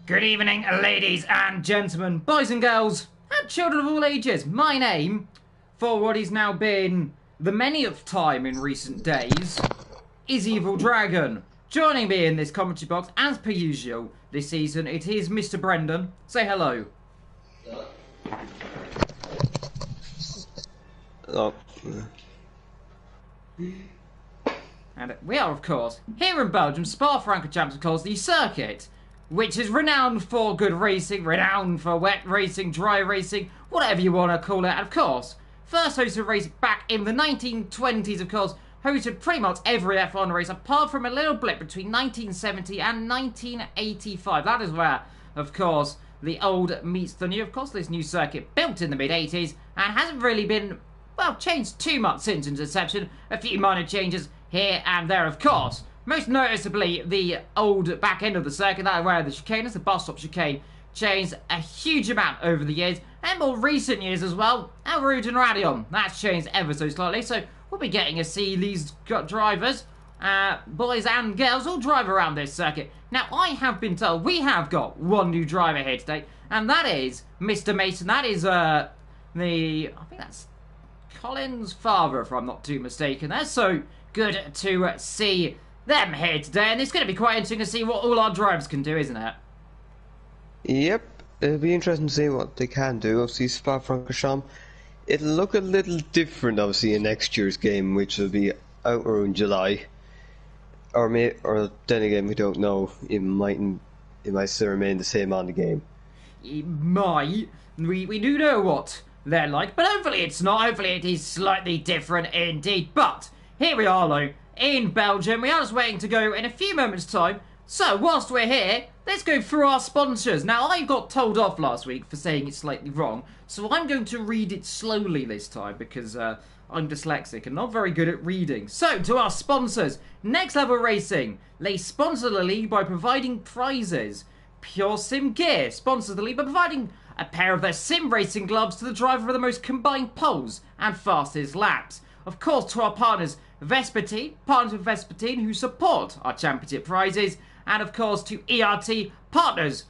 Good evening, ladies and gentlemen, boys and girls, and children of all ages. My name, for what is now been the manyth time in recent days, is Evil Dragon. Joining me in this commentary box, as per usual, this season, it is Mr. Brendan. Say hello. Oh. And we are, of course, here in Belgium, Spa-Francorchamps, of course, the circuit, which is renowned for good racing, renowned for wet racing, dry racing, whatever you want to call it. And of course, first hosted race back in the 1920s, of course, hosted pretty much every F1 race, apart from a little blip between 1970 and 1985. That is where, of course, the old meets the new. Of course, this new circuit, built in the mid-80s, and hasn't really been, well, changed too much since its inception. A few minor changes here and there, of course. Most noticeably, the old back end of the circuit, that is where the chicane is, the bus stop chicane, changed a huge amount over the years, and more recent years as well. Our route and Radion, that's changed ever so slightly, so we'll be getting to see these drivers, boys and girls, all drive around this circuit. Now, I have been told we have got one new driver here today, and that is Mr. Mason. That is, I think that's Colin's father, if I'm not too mistaken. That's so good to see them here today, and it's going to be quite interesting to see what all our drivers can do, isn't it? Yep, it'll be interesting to see what they can do. Obviously, Spa-Francorchamps, it'll look a little different, obviously, in next year's game, which will be out around July. Or then again, we don't know. It might still remain the same on the game. It might. We do know what they're like, but hopefully it's not. Hopefully it is slightly different indeed. But here we are, though, in Belgium. We are just waiting to go in a few moments' time. So, whilst we're here, let's go through our sponsors. Now, I got told off last week for saying it slightly wrong, so I'm going to read it slowly this time because I'm dyslexic and not very good at reading. So, to our sponsors, Next Level Racing. They sponsor the league by providing prizes. Pure Sim Gear sponsors the league by providing a pair of their sim racing gloves to the driver of the most combined poles and fastest laps. Of course, to our partners, Vespertine, partners with Vespertine who support our championship prizes, and of course to ERT, partners.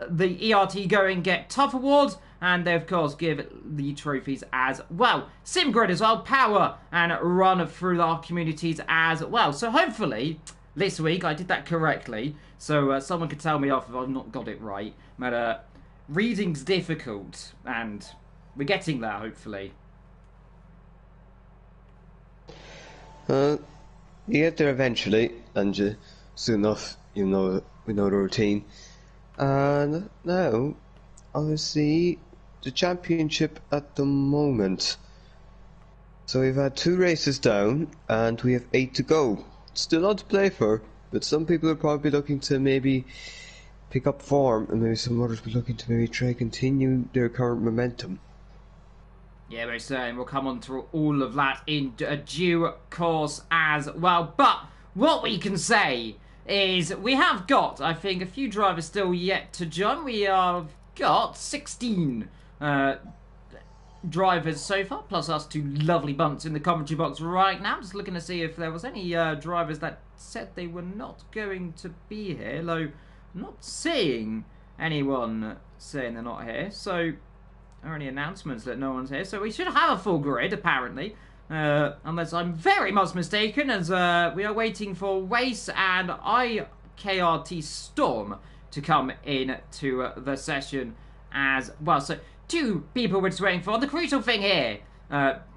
The ERT go and get tough awards, and they of course give the trophies as well. SimGrid as well, power and run through our communities as well. So hopefully, this week I did that correctly, so someone could tell me off if I've not got it right. But reading's difficult, and we're getting there hopefully. You get there eventually, and soon enough, we know the routine. And now, obviously, the championship at the moment. So we've had 2 races down, and we have 8 to go. Still not to play for, but some people are probably looking to maybe pick up form, and maybe some others will be looking to maybe try to continue their current momentum. Yeah, most certainly. We'll come on to all of that in due course as well. But what we can say is we have got, I think, a few drivers still yet to join. We have got 16 drivers so far, plus us 2 lovely bunts in the commentary box right now. Just looking to see if there was any drivers that said they were not going to be here, though I'm not seeing anyone saying they're not here. So, or any announcements that no one's here. So we should have a full grid, apparently. Unless I'm very much mistaken, as we are waiting for Wace and IKRT Storm to come in to the session as well. So 2 people we're just waiting for. The crucial thing here,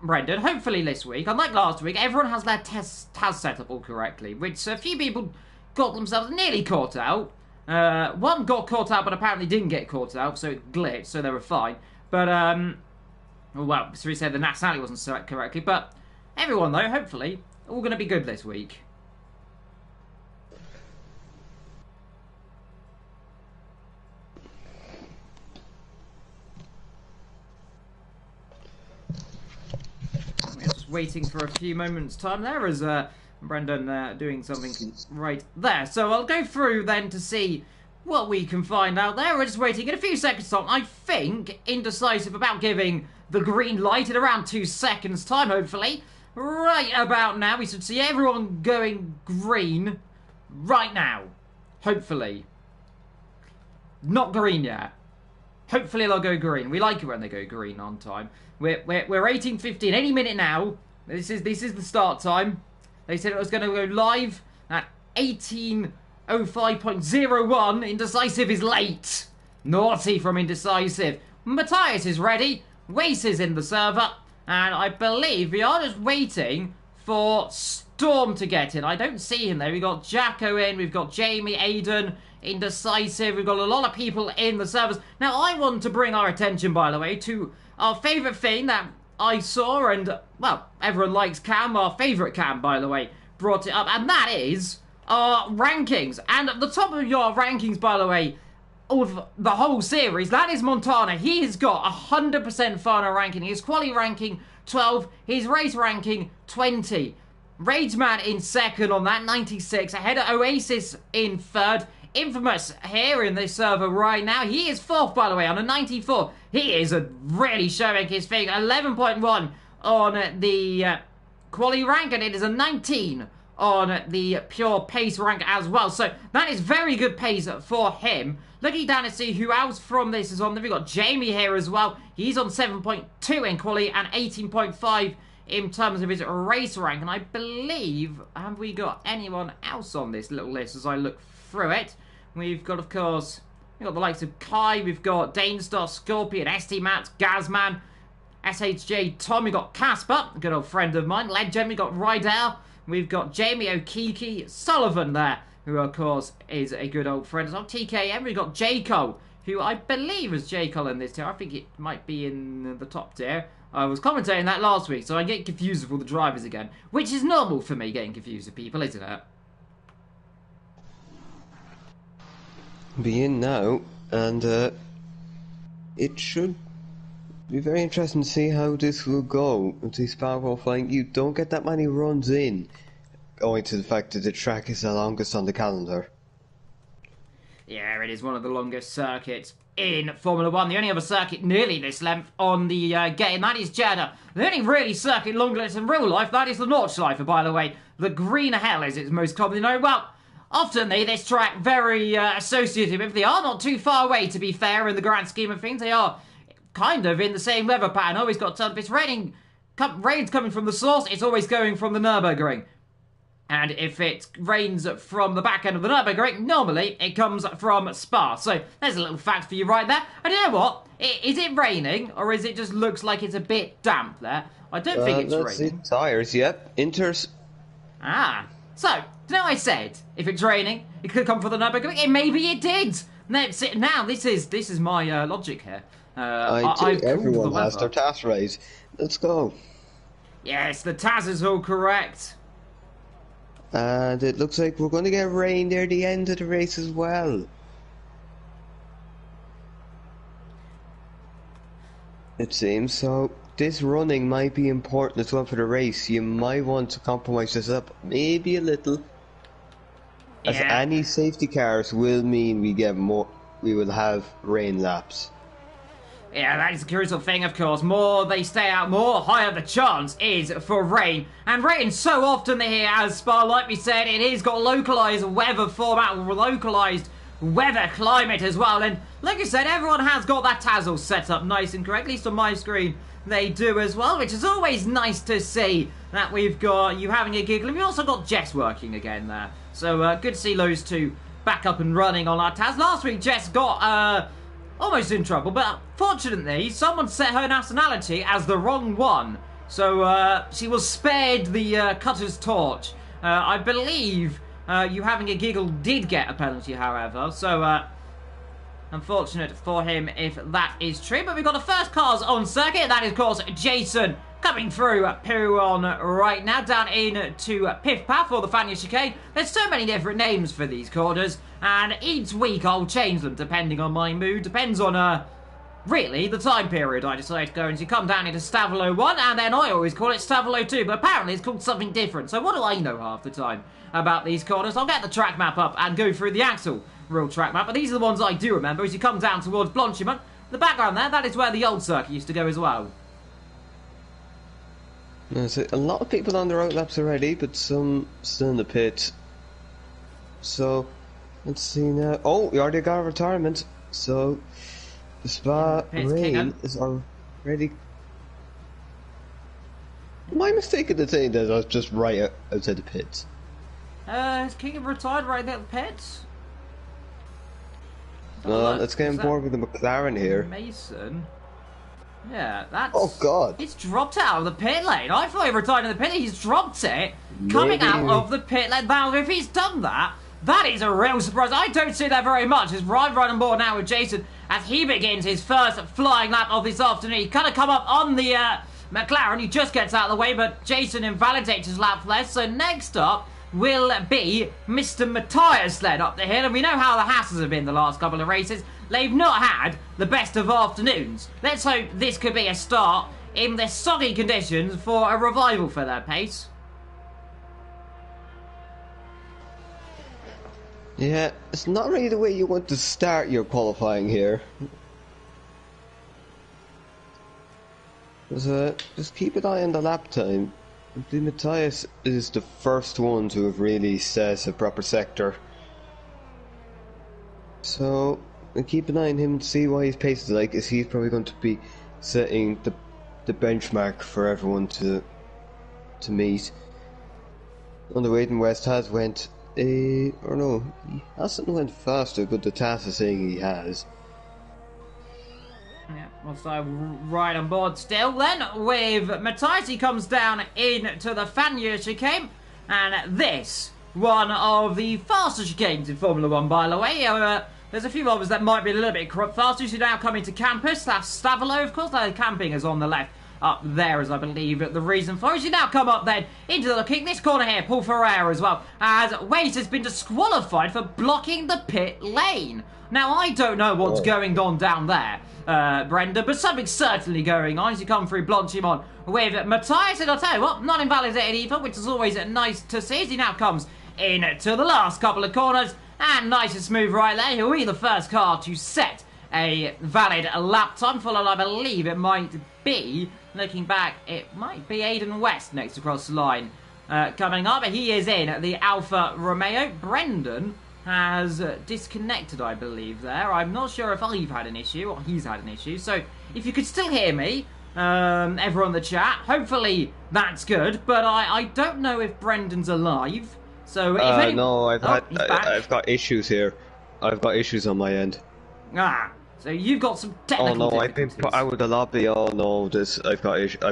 Brendan, hopefully this week, unlike last week, everyone has their TAS set up all correctly, which a few people got themselves nearly caught out. One got caught out but apparently didn't get caught out, so it glitched, so they were fine. But, well, so we said the nationality wasn't set correctly, but everyone, though, hopefully, all going to be good this week. We're just waiting for a few moments' time there as Brendan doing something right there. So I'll go through then to see what we can find out there. We're just waiting in a few seconds' time. I think indecisive about giving the green light in around 2 seconds' time, hopefully. Right about now, we should see everyone going green right now. Hopefully. not green yet. Hopefully they'll go green. We like it when they go green on time. We're 18:15 any minute now. This is the start time. They said it was going to go live at 18:05.01. Indecisive is late. Naughty from Indecisive. Matthias is ready. Wace is in the server. And I believe we are just waiting for Storm to get in. I don't see him there. We've got Jacko in. We've got Jamie, Aiden, Indecisive. We've got a lot of people in the servers. Now, I want to bring our attention, by the way, to our favourite thing that I saw. And, well, everyone likes Cam. Our favourite Cam, by the way, brought it up. And that is our rankings. And at the top of your rankings, by the way, of the whole series, that is Montana. He has got 100% final ranking. His quali ranking 12, his race ranking 20. Rageman in second on that, 96. Ahead of Oasis in third. Infamous here in this server right now. He is fourth, by the way, on a 94. He is really showing his thing. 11.1 on the quali rank, and it is a 19 on the pure pace rank as well. So that is very good pace for him. Looking down to see who else from this is on there. We've got Jamie here as well. He's on 7.2 in quali and 18.5 in terms of his race rank. And I believe, have we got anyone else on this little list as I look through it? We've got, of course, we've got the likes of Kai. We've got Danestar, Scorpion, ST Matt, Gazman, SHJ Tom. We've got Casper, a good old friend of mine. Legend. We've got Rydell. We've got Jamie Okiki, Sullivan there, who, of course, is a good old friend as well. TKM, we've got Jaco, who I believe is Jaco in this tier. I think it might be in the top tier. I was commentating that last week, so I get confused with all the drivers again, which is normal for me, getting confused with people, isn't it? Be in now, and it should be very interesting to see how this will go with the Spa qualifying. You don't get that many runs in, owing to the fact that the track is the longest on the calendar. Yeah, it is one of the longest circuits in Formula 1. The only other circuit nearly this length on the game, that is Jeddah. The only really circuit longer in real life, that is the Nordschleife, by the way. The Green Hell is its most commonly known. Well, often this track very associated with. They are not too far away, to be fair, in the grand scheme of things. They are kind of in the same weather pattern. Always got to, if it's raining, rain's coming from the source, it's always going from the Nürburgring. And if it rains from the back end of the Nürburgring, normally it comes from Spa. So there's a little fact for you right there. And you know what? Is it raining, or is it just looks like it's a bit damp there? I don't think it's raining. It. Tires, yep. Inters. Ah. So, you know I said, if it's raining, it could come from the Nürburgring. Maybe it did. Now, this is my logic here. Everyone has their TAS raise. Let's go. Yes, the TAS is all correct. And it looks like we're going to get rain near the end of the race as well. It seems so. This running might be important as well for the race. You might want to compromise this up maybe a little. As any safety cars will mean we get more. We will have rain laps. Yeah, that is the crucial thing, of course. More they stay out, more higher the chance is for rain. And rain so often here as Spa, like we said, it has got localised weather format, localised weather climate as well. And like I said, everyone has got that Tazzle set up nice and correct, at least on my screen. They do as well, which is always nice to see that we've got you having a giggle. And we've also got Jess working again there. So good to see those two back up and running on our Taz. Last week, Jess got almost in trouble, but fortunately, someone set her nationality as the wrong one. So she was spared the cutter's torch. I believe you having a giggle did get a penalty, however. So unfortunate for him if that is true. But we've got the first cars on circuit. That is, of course, Jason coming through Piron right now, down into Piff Paff or the Fania Chicane. There's so many different names for these corners, and each week I'll change them depending on my mood. Depends on, really, the time period I decide to go into. Come down into Stavolo 1, and then I always call it Stavolo 2, but apparently it's called something different. So what do I know half the time about these corners? I'll get the track map up and go through the actual real track map, but these are the ones I do remember. As you come down towards Blanchiment, the background there, that is where the old circuit used to go as well. There's a lot of people on their outlaps already, but some still in the pit. So, let's see now. Oh, we already got a retirement. So, the Spa rain is already... Am I mistaken to say that I was just right outside the pits? Has King retired right there at the pits? Let's get on board with the McLaren here. Mason? Yeah, that's... Oh god! It's dropped out of the pit lane. I thought he retired in the pit. He's dropped it. Coming out of the pit lane. Now, if he's done that, that is a real surprise. I don't see that very much. He's right on board now with Jason as he begins his first flying lap of this afternoon. He kind of come up on the McLaren. He just gets out of the way, but Jason invalidates his lap left. So next up will be Mr. Matthias then up the hill. And we know how the Hasses have been the last couple of races. They've not had the best of afternoons. Let's hope this could be a start in the soggy conditions for a revival for their pace. Yeah, it's not really the way you want to start your qualifying here. Just keep an eye on the lap time. I believe Matthias is the first one to have really set a proper sector. So, keep an eye on him to see what his pace is like, as he's probably going to be setting the benchmark for everyone to meet. On the Waiting West has went... or no, he hasn't went faster, but the task is saying he has. Yeah, well, so right on board still then with Matthias. He comes down into the Fania chicane, and this one of the faster chicanes in Formula 1, by the way. There's a few others that might be a little bit faster. So now coming to campus, that's Stavolo, of course. The camping is on the left. Up there, as I believe the reason for it. You now come up then into the kick. This corner here, Paul Ferreira as well, as Waze has been disqualified for blocking the pit lane. Now, I don't know what's going on down there, Brenda, but something's certainly going on as you come through Blanchimont with Matthias, and I'll tell you what, not invalidated either, which is always nice to see as he now comes into the last couple of corners, and nice and smooth right there. He'll be the first car to set a valid lap time, followed, I believe it might be, looking back, it might be Aidan West next across the line coming up. He is in the Alfa Romeo. Brendan has disconnected, I believe, there. I'm not sure if I've had an issue or he's had an issue. So if you could still hear me, everyone in the chat, hopefully that's good. But I don't know if Brendan's alive. So if no, I've got issues here. I've got issues on my end. Ah. So you've got some technical difficulties. I've been put out of the lobby. Oh no, I've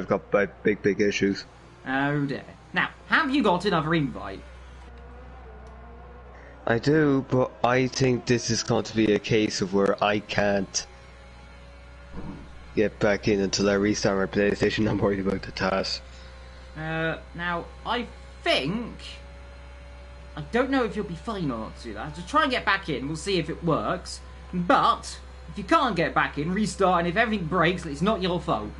got big issues. Oh dear. Now, have you got another invite? I do, but I think this is going to be a case of where I can't get back in until I restart my PlayStation. I'm worried about the task. Now, I think... I don't know if you'll be fine or not to do that. Just try and get back in. We'll see if it works. But... if you can't get back in, restart, and if everything breaks, it's not your fault,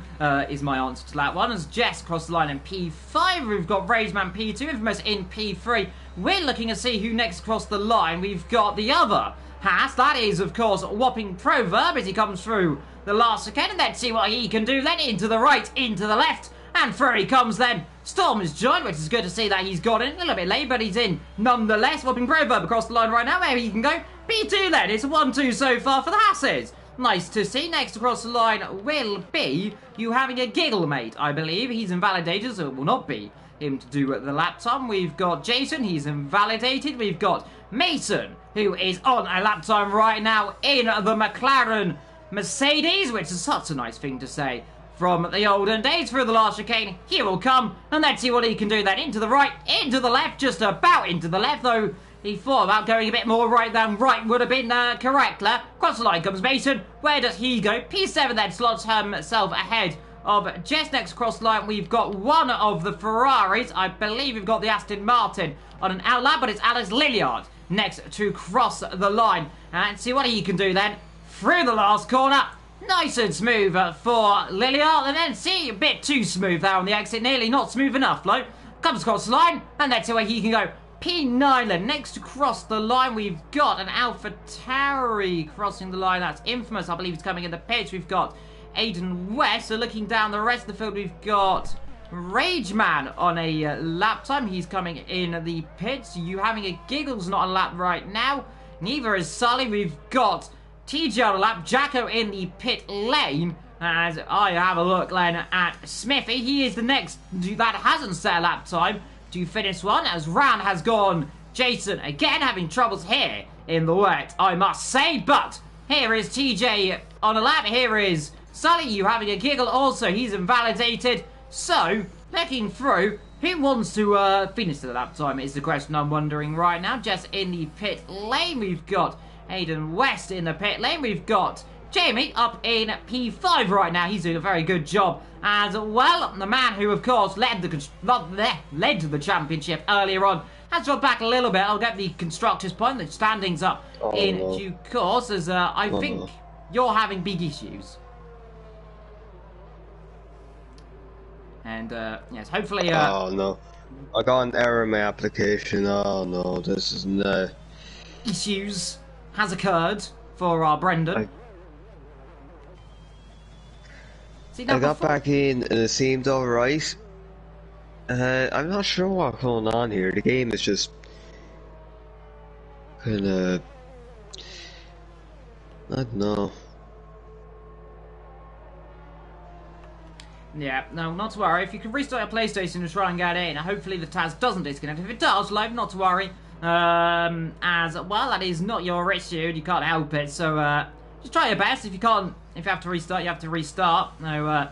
is my answer to that one. As Jess crossed the line in P5, we've got Rageman P2, Infamous in P3. We're looking to see who next crossed the line. We've got the other Haas, that is, of course, Whopping Proverb, as he comes through the last second, and let's see what he can do then, into the right, into the left, and through he comes then. Storm has joined, which is good to see that he's got in a little bit late, but he's in nonetheless. Whopping Proverb across the line right now, maybe he can go. P2 then, it's a 1-2 so far for the Hasses. Nice to see. Next across the line will be you having a giggle, mate, I believe. He's invalidated, so it will not be him to do the lap time. We've got Jason, he's invalidated. We've got Mason, who is on a lap time right now in the McLaren Mercedes, which is such a nice thing to say from the olden days. Through the last chicane, he will come, and let's see what he can do then. Into the right, into the left, just about into the left, though he thought about going a bit more right than right would have been correctly. Across the line comes Mason. Where does he go? P7 then slots himself ahead of Jess. Next across the line, we've got one of the Ferraris. I believe we've got the Aston Martin on an outlap, but it's Alex Lilliard next to cross the line. And see what he can do then. Through the last corner. Nice and smooth for Lilliard. And then see, a bit too smooth there on the exit. Nearly not smooth enough, though. Comes across the line, and let's see where he can go. P9 then, next across the line, we've got an Alpha Tauri crossing the line. That's Infamous, I believe, is coming in the pitch. We've got Aidan West. So looking down the rest of the field, we've got Rageman on a lap time. He's coming in the pits. You having a giggle's not on lap right now. Neither is Sully. We've got TJ on the lap, Jacko in the pit lane. As I have a look then at Smithy, he is the next that hasn't set a lap time to finish one, as round has gone. Jason again having troubles here in the wet, I must say, but here is TJ on a lap, here is Sully, you having a giggle also, he's invalidated. So, looking through, who wants to finish the lap time is the question I'm wondering right now. Just in the pit lane, we've got Aiden West in the pit lane, we've got Jamie up in P5 right now. He's doing a very good job as well. The man who, of course, led the championship earlier on has dropped back a little bit. I'll get the constructors' point. The standings up in due course, as I think you're having big issues. And, yes, hopefully... oh, no. I got an error in my application. Oh, no. This is no... Issues has occurred for our Brendan. I got back in and it seemed alright. I'm not sure what's going on here. The game is just kinda... I don't know. Yeah, no, not to worry. If you can restart your PlayStation and try and get in, hopefully the TAS doesn't disconnect. If it does, live, not to worry. As well, that is not your issue. You can't help it. So, just try your best. If you can't, if you have to restart, you have to restart. No,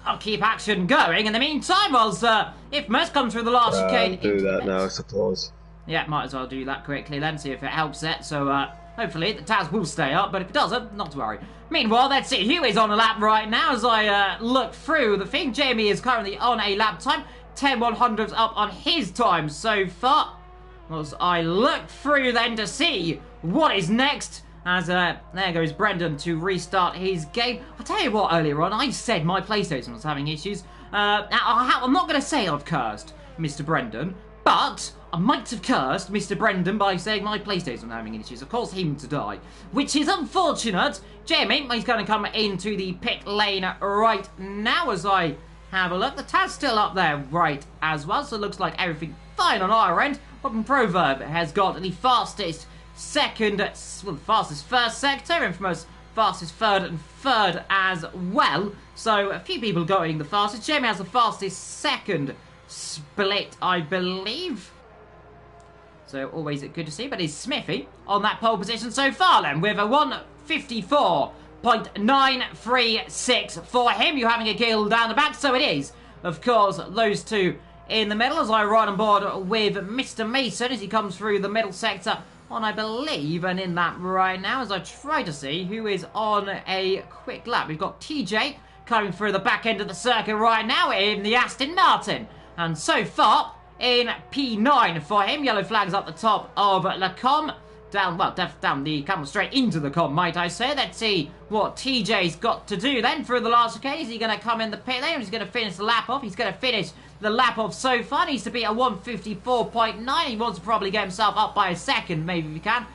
I'll keep action going. In the meantime, whilst if Merce comes through the last chicane, do that now, I suppose. Yeah, might as well do that quickly then, see if it helps it. So, hopefully the TAS will stay up, but if it doesn't, not to worry. Meanwhile, let's see who is on a lap right now as I look through the thing. Jamie is currently on a lap time, 10/100ths up on his time so far. As I look through then to see what is next. As there goes Brendan to restart his game. I'll tell you what, earlier on, I said my PlayStation was having issues. Now, I'm not going to say I've cursed Mr. Brendan, but I might have cursed Mr. Brendan by saying my PlayStation was having issues. Of course, him to die, which is unfortunate. Jamie, he's going to come into the pit lane right now as I have a look. The TAS still up there right as well, so it looks like everything fine on our end. Robin Proverb has got the fastest fastest first sector, Infamous fastest third and third as well. So a few people going the fastest. Jamie has the fastest second split, I believe. So always good to see. But is Smithy on that pole position so far then with a 1:54.936 for him. You having a giggle down the back, so it is. Of course, those two in the middle as I ride on board with Mr. Mason as he comes through the middle sector on, I believe, and in that right now as I try to see who is on a quick lap. We've got TJ coming through the back end of the circuit right now in the Aston Martin. And so far, in P9 for him, yellow flags up the top of Lacombe. Down the camel straight into the com, might I say. Let's see what TJ's got to do then through the last chicane. Is he going to come in the pit lane? He's going to finish the lap off. He's going to finish the lap off so far. Needs to be a 1:54.9. He wants to probably get himself up by a second, maybe if he can.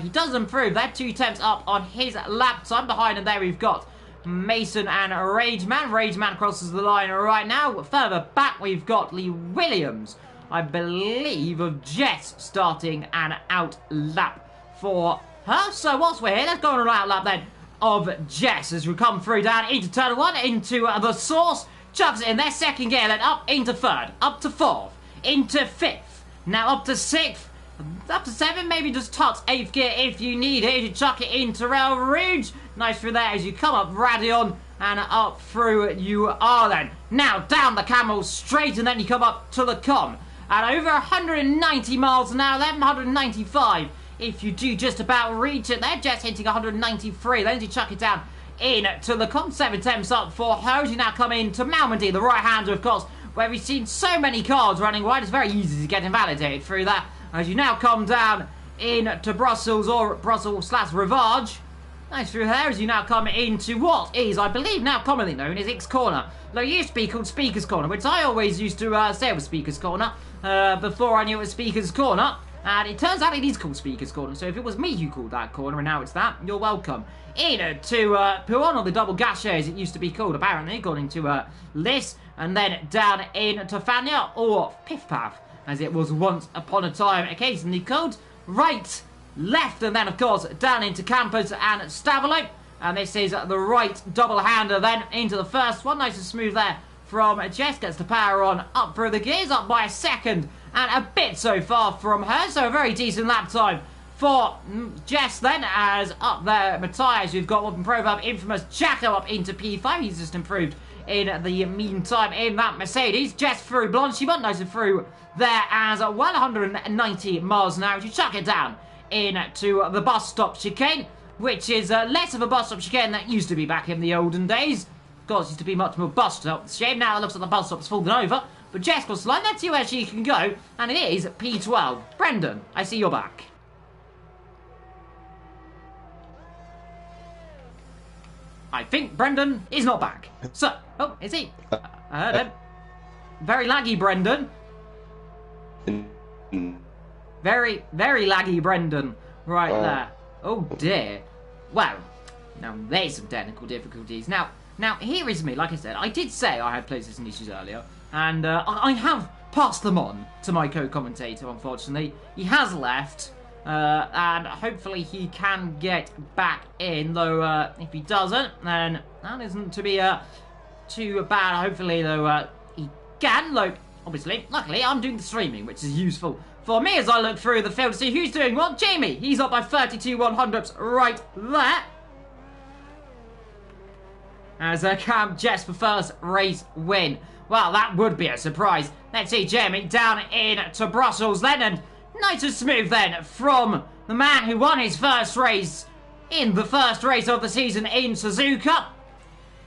He does improve that. 2 tenths up on his lap time. Behind him there we've got Mason and Rageman. Rageman crosses the line right now. Further back we've got Lee Williams, I believe, of Jess starting an out lap for her. So whilst we're here, let's go on an out lap then of Jess as we come through down into turn 1, into the source. Chucks it in their second gear, then up into third, up to 4th, into 5th, now up to 6th, up to 7th, maybe just touch 8th gear if you need it. You chuck it into Rail Rouge. Nice through there as you come up Radion, and up through you are then. Now down the camel straight, and then you come up to the com. At over 190 miles an hour, then 195. If you do just about reach it there, just hitting 193. Then you chuck it down in to the com. 7 temps up for her. You now come into Malmedy, the right hander, of course, where we've seen so many cars running wide. It's very easy to get invalidated through that. As you now come down into Brussels, or Brussels/Rivage. Nice through there as you now come into what is, I believe, now commonly known as X Corner. Though it used to be called Speaker's Corner, which I always used to say was Speaker's Corner before I knew it was Speaker's Corner. And it turns out it is called Speaker's Corner, so if it was me who called that corner and now it's that, you're welcome. In to Puan, or the double gâchis as it used to be called, apparently, according to Liz. And then down in to Fania, or Piff Paff, as it was once upon a time occasionally called. Right left, and then of course down into Campos and Stavolo. And this is the right double-hander then into the first one. Nice and smooth there from Jess. Gets the power on up through the gears, up by a second and a bit so far from her. So a very decent lap time for Jess then, as up there Matthias, we've got one proverb infamous Jacko up into P5. He's just improved in the meantime in that Mercedes. Jess through Blanchimont, nice and through there as well, 190 miles an hour to chuck it down into the bus stop chicane, which is less of a bus stop chicane than it used to be back in the olden days. Of course, it used to be much more bus stop chicane. Now it looks like the bus stop's fallen over, but Jess will slide. Let's see where she can go, and it is P12. Brendan, I see you're back. I think Brendan is not back. So, oh, is he? I heard him. Very laggy, Brendan. Very, very laggy, Brendan. Right there. Oh dear. Well, now there's some technical difficulties. Now here is me. Like I said, I did say I had PlayStation issues earlier, and I have passed them on to my co-commentator. Unfortunately, he has left. And hopefully he can get back in, though if he doesn't, then that isn't to be too bad. Hopefully, though, he can. Look, obviously, luckily, I'm doing the streaming, which is useful for me as I look through the field to see who's doing what. Jamie, he's up by 32 100ths right there. As Cam Jess for first race win. Well, that would be a surprise. Let's see Jamie down into Brussels then, and nice and smooth then from the man who won his first race in the first race of the season in Suzuka.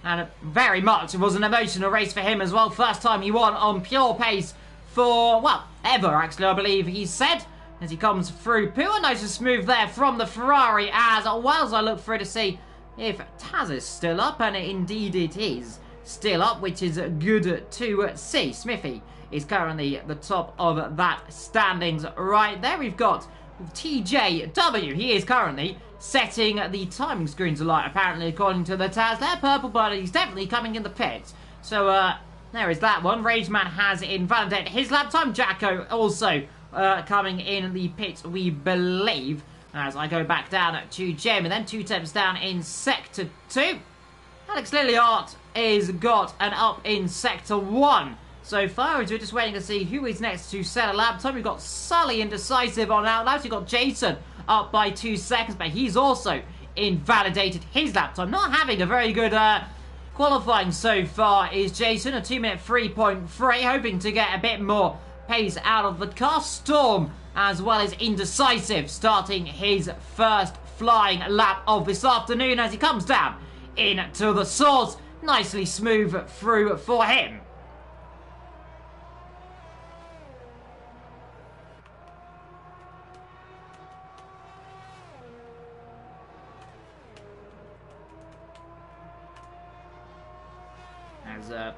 And very much it was an emotional race for him as well. First time he won on pure pace for, well, ever actually, I believe he said. As he comes through Pua, nice and smooth there from the Ferrari as well as I look through to see if Taz is still up. And indeed it is still up, which is good to see. Smithy is currently at the top of that standings right there. We've got TJW. He is currently setting the timing screen to light, apparently, according to the Taz there. Purple, but he's definitely coming in the pits. So, there is that one. Rageman has invalidated his lap time. Jacko also coming in the pits, we believe. As I go back down to Jamie, then 2 temps down in Sector 2. Alex Lilliard is got an up in Sector 1. So far, we're just waiting to see who is next to set a lap time. We've got Sully indecisive on outlap. We've got Jason up by 2 seconds, but he's also invalidated his lap time. Not having a very good qualifying so far is Jason. A 2-minute 3.3, hoping to get a bit more pace out of the car. Storm, as well as indecisive, starting his first flying lap of this afternoon as he comes down into the source. Nicely smooth through for him.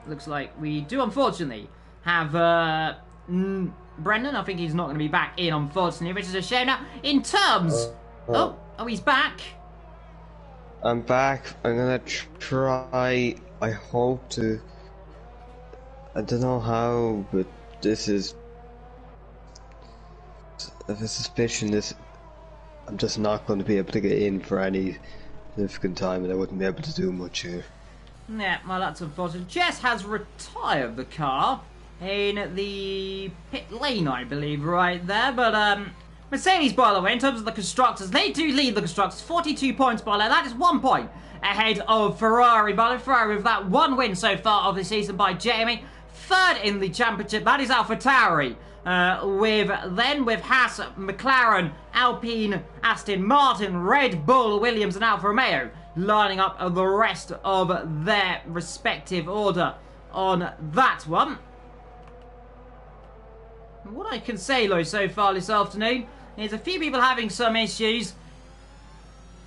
Looks like we do unfortunately have Brendan. I think he's not going to be back in, unfortunately, which is a shame. Now, in terms... Oh, he's back. I'm back. I'm going to try... I hope to... I don't know how, but this is... I have a suspicion this... I'm just not going to be able to get in for any significant time, and I wouldn't be able to do much here. Yeah, well, that's unfortunate. Jess has retired the car in the pit lane, I believe, right there. But Mercedes, by the way, in terms of the constructors, they do lead the constructors. 42 points, by the way. That is 1 point ahead of Ferrari. By the way, Ferrari with that 1 win so far of the season by Jamie. Third in the championship, that is AlphaTauri. With Haas, McLaren, Alpine, Aston Martin, Red Bull, Williams, and Alfa Romeo lining up the rest of their respective order on that one. What I can say, though, so far this afternoon is a few people having some issues.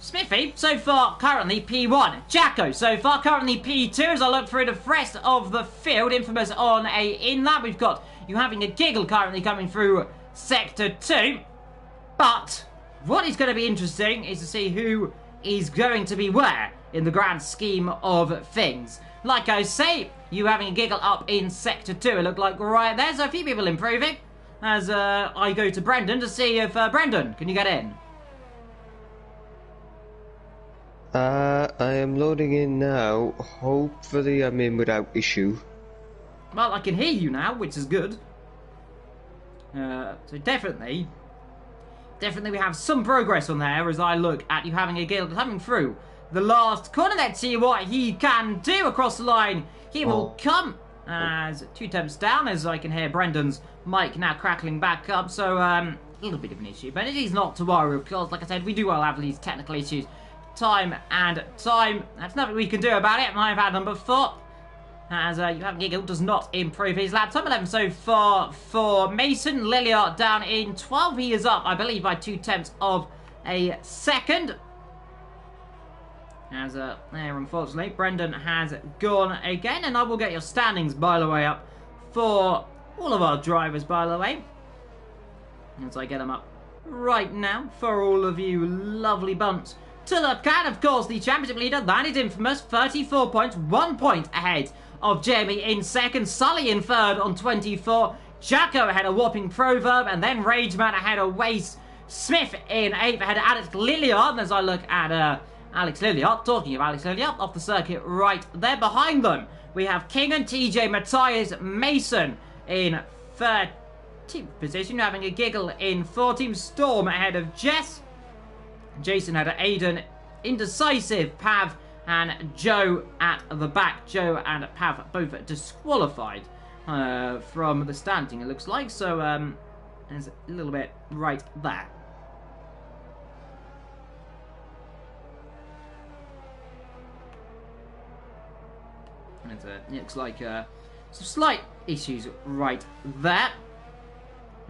Smithy, so far, currently P1. Jacko, so far, currently P2. As I look through the rest of the field, Infamous on a in-lap. We've got you having a giggle currently coming through Sector 2. But what is going to be interesting is to see who is going to be where in the grand scheme of things. Like I say, you having a giggle up in Sector 2. It looked like right there's a few people improving. As I go to Brendan to see if Brendan, can you get in? I am loading in now. Hopefully I'm in without issue. Well, I can hear you now, which is good. So definitely we have some progress on there as I look at you having a giggle coming through the last corner. Let's see what he can do across the line. He will come as 2 attempts down, as I can hear Brendan's mic now crackling back up. So, a little bit of an issue, but it is not to worry, of course. Like I said, we do all have these technical issues time and time. That's nothing we can do about it. My bad number 4. As you have giggle does not improve his lap time. 11 so far for Mason. Lilliard down in 12. He is up, I believe, by 2 tenths of a second. As there, unfortunately, Brendan has gone again. And I will get your standings, by the way, up for all of our drivers, by the way. As I get them up right now for all of you lovely bunts to look at. Of course, the championship leader, that is infamous, 34 points, 1 point ahead of Jamie in second, Sully in third on 24, Jacko ahead of Whopping Proverb, and then Rageman ahead of Waste, Smith in 8th ahead of Alex Lilliard. And as I look at Alex Lilliard, talking of Alex Lilliard, off the circuit right there behind them, we have King and TJ, Matthias, Mason in 13th position, having a giggle in 14th, Storm ahead of Jess, Jason ahead of Aiden, Indecisive, Pav, and Joe at the back. Joe and Pav both disqualified from the standing, it looks like. So, there's a little bit right there. And it looks like some slight issues right there.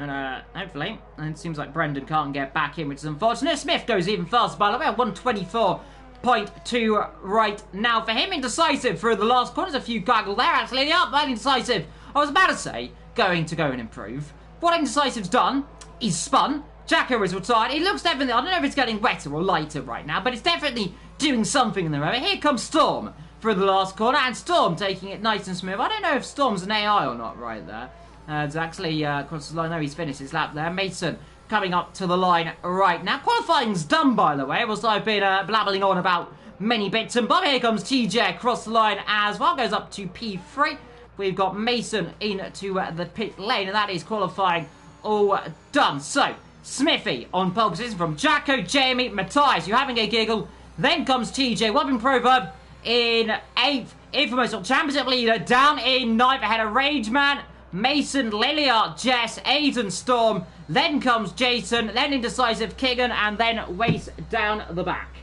And hopefully, and it seems like Brendan can't get back in, which is unfortunate. Smith goes even faster, by the way, 124.2 right now for him. Indecisive through the last corner. There's a few gaggle there, actually. Up by Indecisive. I was about to say, going to go and improve. What Indecisive's done, he's spun. Jacko is retired. It looks definitely, I don't know if it's getting wetter or lighter right now, but it's definitely doing something in the road. Here comes Storm through the last corner, and Storm taking it nice and smooth. I don't know if Storm's an AI or not right there. It's actually across the line. No, he's finished his lap there. Mason coming up to the line right now. Qualifying's done, by the way, whilst I've been blabbling on about many bits and bobs. Here comes TJ across the line as well. Goes up to P3. We've got Mason into the pit lane, and that is qualifying all done. So, Smithy on pole position from Jacko, Jamie, Matthias. You're having a giggle. Then comes TJ. Wobbin Proverb in 8th. Infamous Championship leader down in 9th ahead of Rageman, Mason, Lilliard, Jess, Aiden, Storm. Then comes Jason, then Indecisive, Keegan, and then Waste down the back.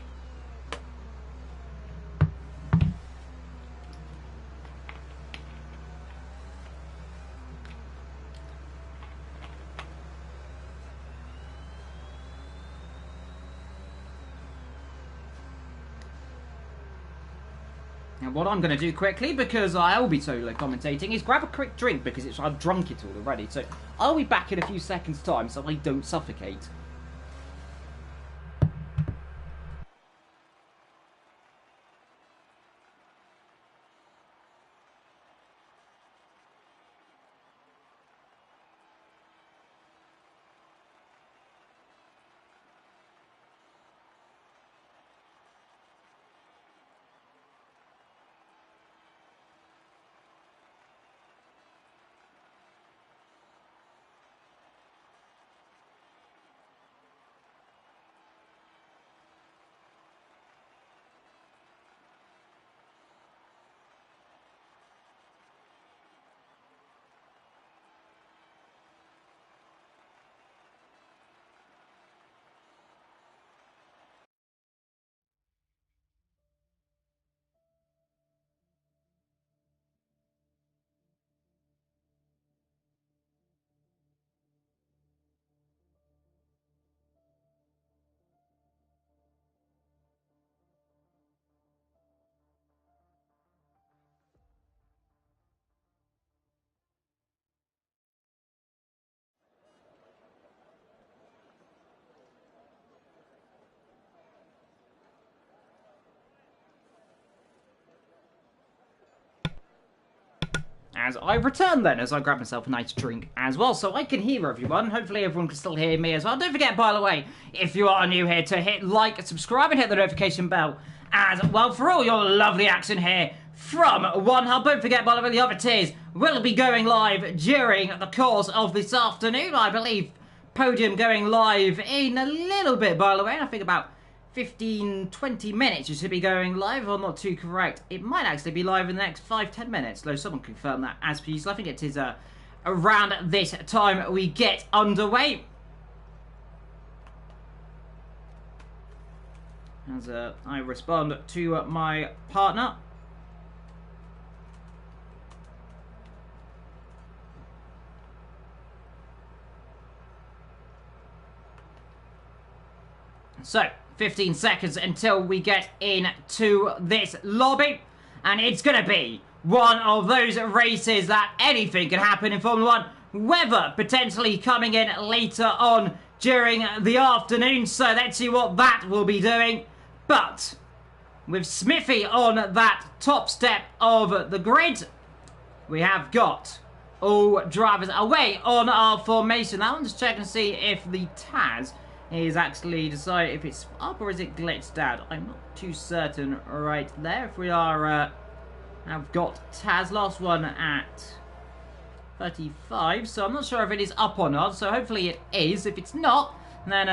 And what I'm going to do quickly, because I'll be solo commentating, is grab a quick drink because I've drunk it all already. So I'll be back in a few seconds' time so I don't suffocate. As I return then, as I grab myself a nice drink as well, so I can hear everyone. Hopefully everyone can still hear me as well. Don't forget, by the way, if you are new here, to hit like, subscribe, and hit the notification bell as well for all your lovely action here from One Hub. Don't forget, by the way, the other tiers will be going live during the course of this afternoon. I believe Podium going live in a little bit, by the way. I think about 15-20 minutes it should be going live, if I'm not too correct. It might actually be live in the next 5-10 minutes, though someone confirm that as per usual. I think it is around this time we get underway. As I respond to my partner. So, 15 seconds until we get into this lobby. And it's going to be one of those races that anything can happen in Formula 1. Weather potentially coming in later on during the afternoon. So, let's see what that will be doing. But, with Smithy on that top step of the grid, we have got all drivers away on our formation. Now, I'm just checking to see if the Taz is actually decided if it's up or is it glitched out. I'm not too certain right there. If we are, have got Taz, last one at 35, so I'm not sure if it is up or not, so hopefully it is. If it's not, then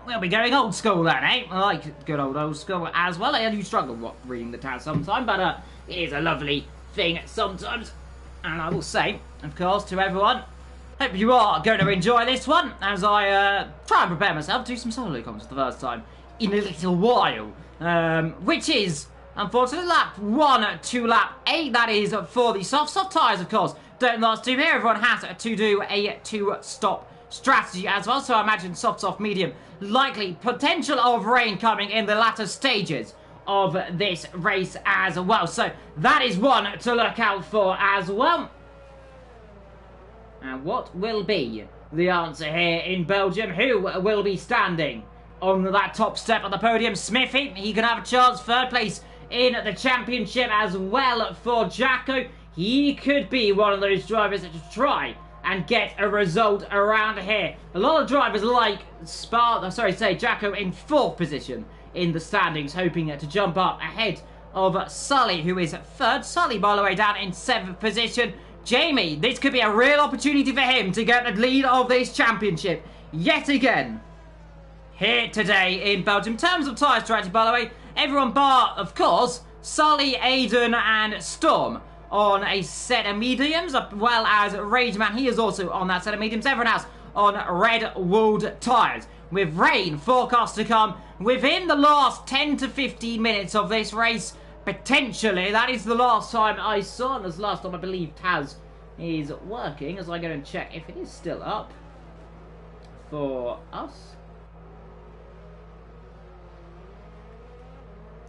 we'll be going old school then, eh? I like good old school as well. I do struggle reading the Taz sometimes, but it is a lovely thing sometimes. And I will say, of course, to everyone, hope you are going to enjoy this one as I try and prepare myself to do some solo comms for the first time in a little while. Which is, unfortunately, lap 1 to lap 8. That is for the soft tyres, of course. Don't last too here. Everyone has to do a 2-stop strategy as well. So I imagine soft, medium. Likely potential of rain coming in the latter stages of this race as well. So that is one to look out for as well. And what will be the answer here in Belgium? Who will be standing on that top step of the podium? Smithy, he can have a chance. Third place in the championship as well for Jacko. He could be one of those drivers that just try and get a result around here. A lot of drivers like Jacko in 4th position in the standings, hoping to jump up ahead of Sully, who is 3rd. Sully, by the way, down in 7th position. Jamie, this could be a real opportunity for him to get the lead of this championship yet again here today in Belgium. In terms of tyre strategy, by the way, everyone bar, of course, Sully, Aiden and Storm on a set of mediums, as well as Rageman. He is also on that set of mediums. Everyone else on red-walled tyres. With rain forecast to come within the last 10 to 15 minutes of this race, potentially. That is the last time I saw, and that's the last time I believe Taz is working, as I go and check if it is still up for us.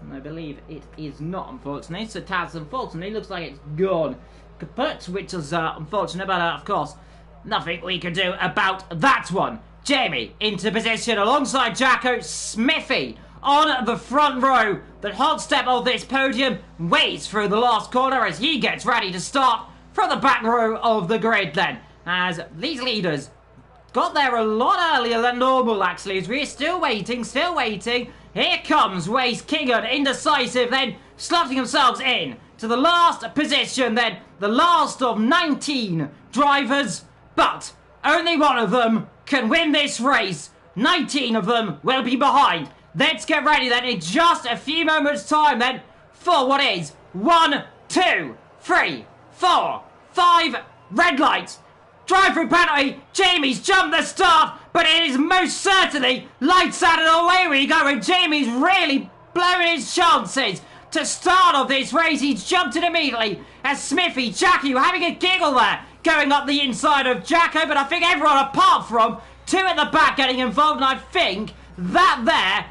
And I believe it is not, unfortunately. So Taz, unfortunately, looks like it's gone kaput, which is unfortunate, but of course, nothing we can do about that one. Jamie into position alongside Jacko. Smithy on the front row. The hot step of this podium waits through the last corner as he gets ready to start from the back row of the grid then. As these leaders got there a lot earlier than normal, actually, as we're still waiting. Here comes Waze Kingan, indecisive, then slotting themselves in to the last position then. The last of 19 drivers, but only one of them can win this race. 19 of them will be behind. Let's get ready then in just a few moments time then for what is 1, 2, 3, 4, 5 red lights. Drive through penalty. Jamie's jumped the start, but it is most certainly lights out and away we go. And Jamie's really blowing his chances to start off this race. He's jumped it immediately as Smithy, Jackie were having a giggle there going up the inside of Jacko, but I think everyone apart from 2 at the back getting involved, and I think that there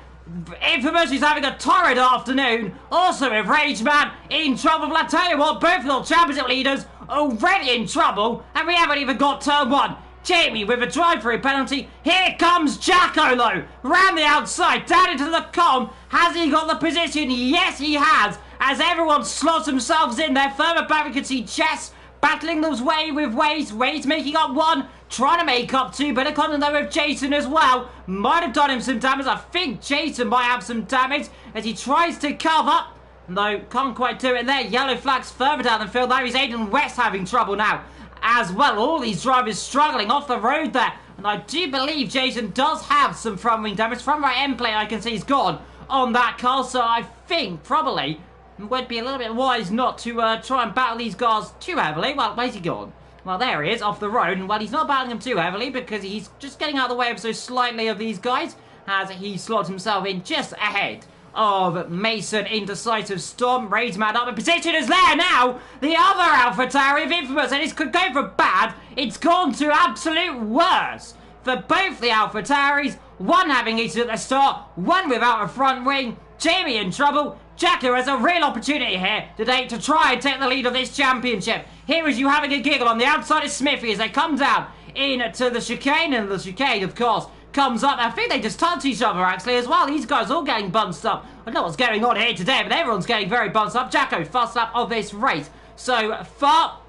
Infamous is having a torrid afternoon. Also with Rageman in trouble. But I tell you what, both of the championship leaders already in trouble, and we haven't even got turn 1. Jamie with a drive-through penalty. Here comes Jacko though, round the outside, down into the com. Has he got the position? Yes, he has. As everyone slots themselves in there. Further back we can see Chess battling those way with Waze. Waze making up 1. trying to make up to, but a contact there with Jason as well. Might have done him some damage. I think Jason might have some damage as he tries to cover. No, can't quite do it there. Yellow flags further down the field. There is Aiden West having trouble now as well. All these drivers struggling off the road there. And I do believe Jason does have some front wing damage. Front right end plate I can see he's gone on that car. So I think probably would be a little bit wise not to try and battle these guys too heavily. Well, where's he gone? Well, there he is, off the road. And, well, he's not battling them too heavily because he's just getting out of the way of so slightly of these guys as he slots himself in just ahead of Mason. Indecisive Storm. Rageman up in position is there now. The other AlphaTauri of Infamous. And it could go from bad. It's gone to absolute worse for both the AlphaTauris. One having issues at the start. One without a front wing. Jamie in trouble. Jacko has a real opportunity here today to try and take the lead of this championship. Here is you having a giggle on the outside of Smithy as they come down into the chicane. And the chicane, of course, comes up. I think they just touch each other, actually, as well. These guys all getting bunched up. I don't know what's going on here today, but everyone's getting very bunched up. Jacko, first lap of this race. So far,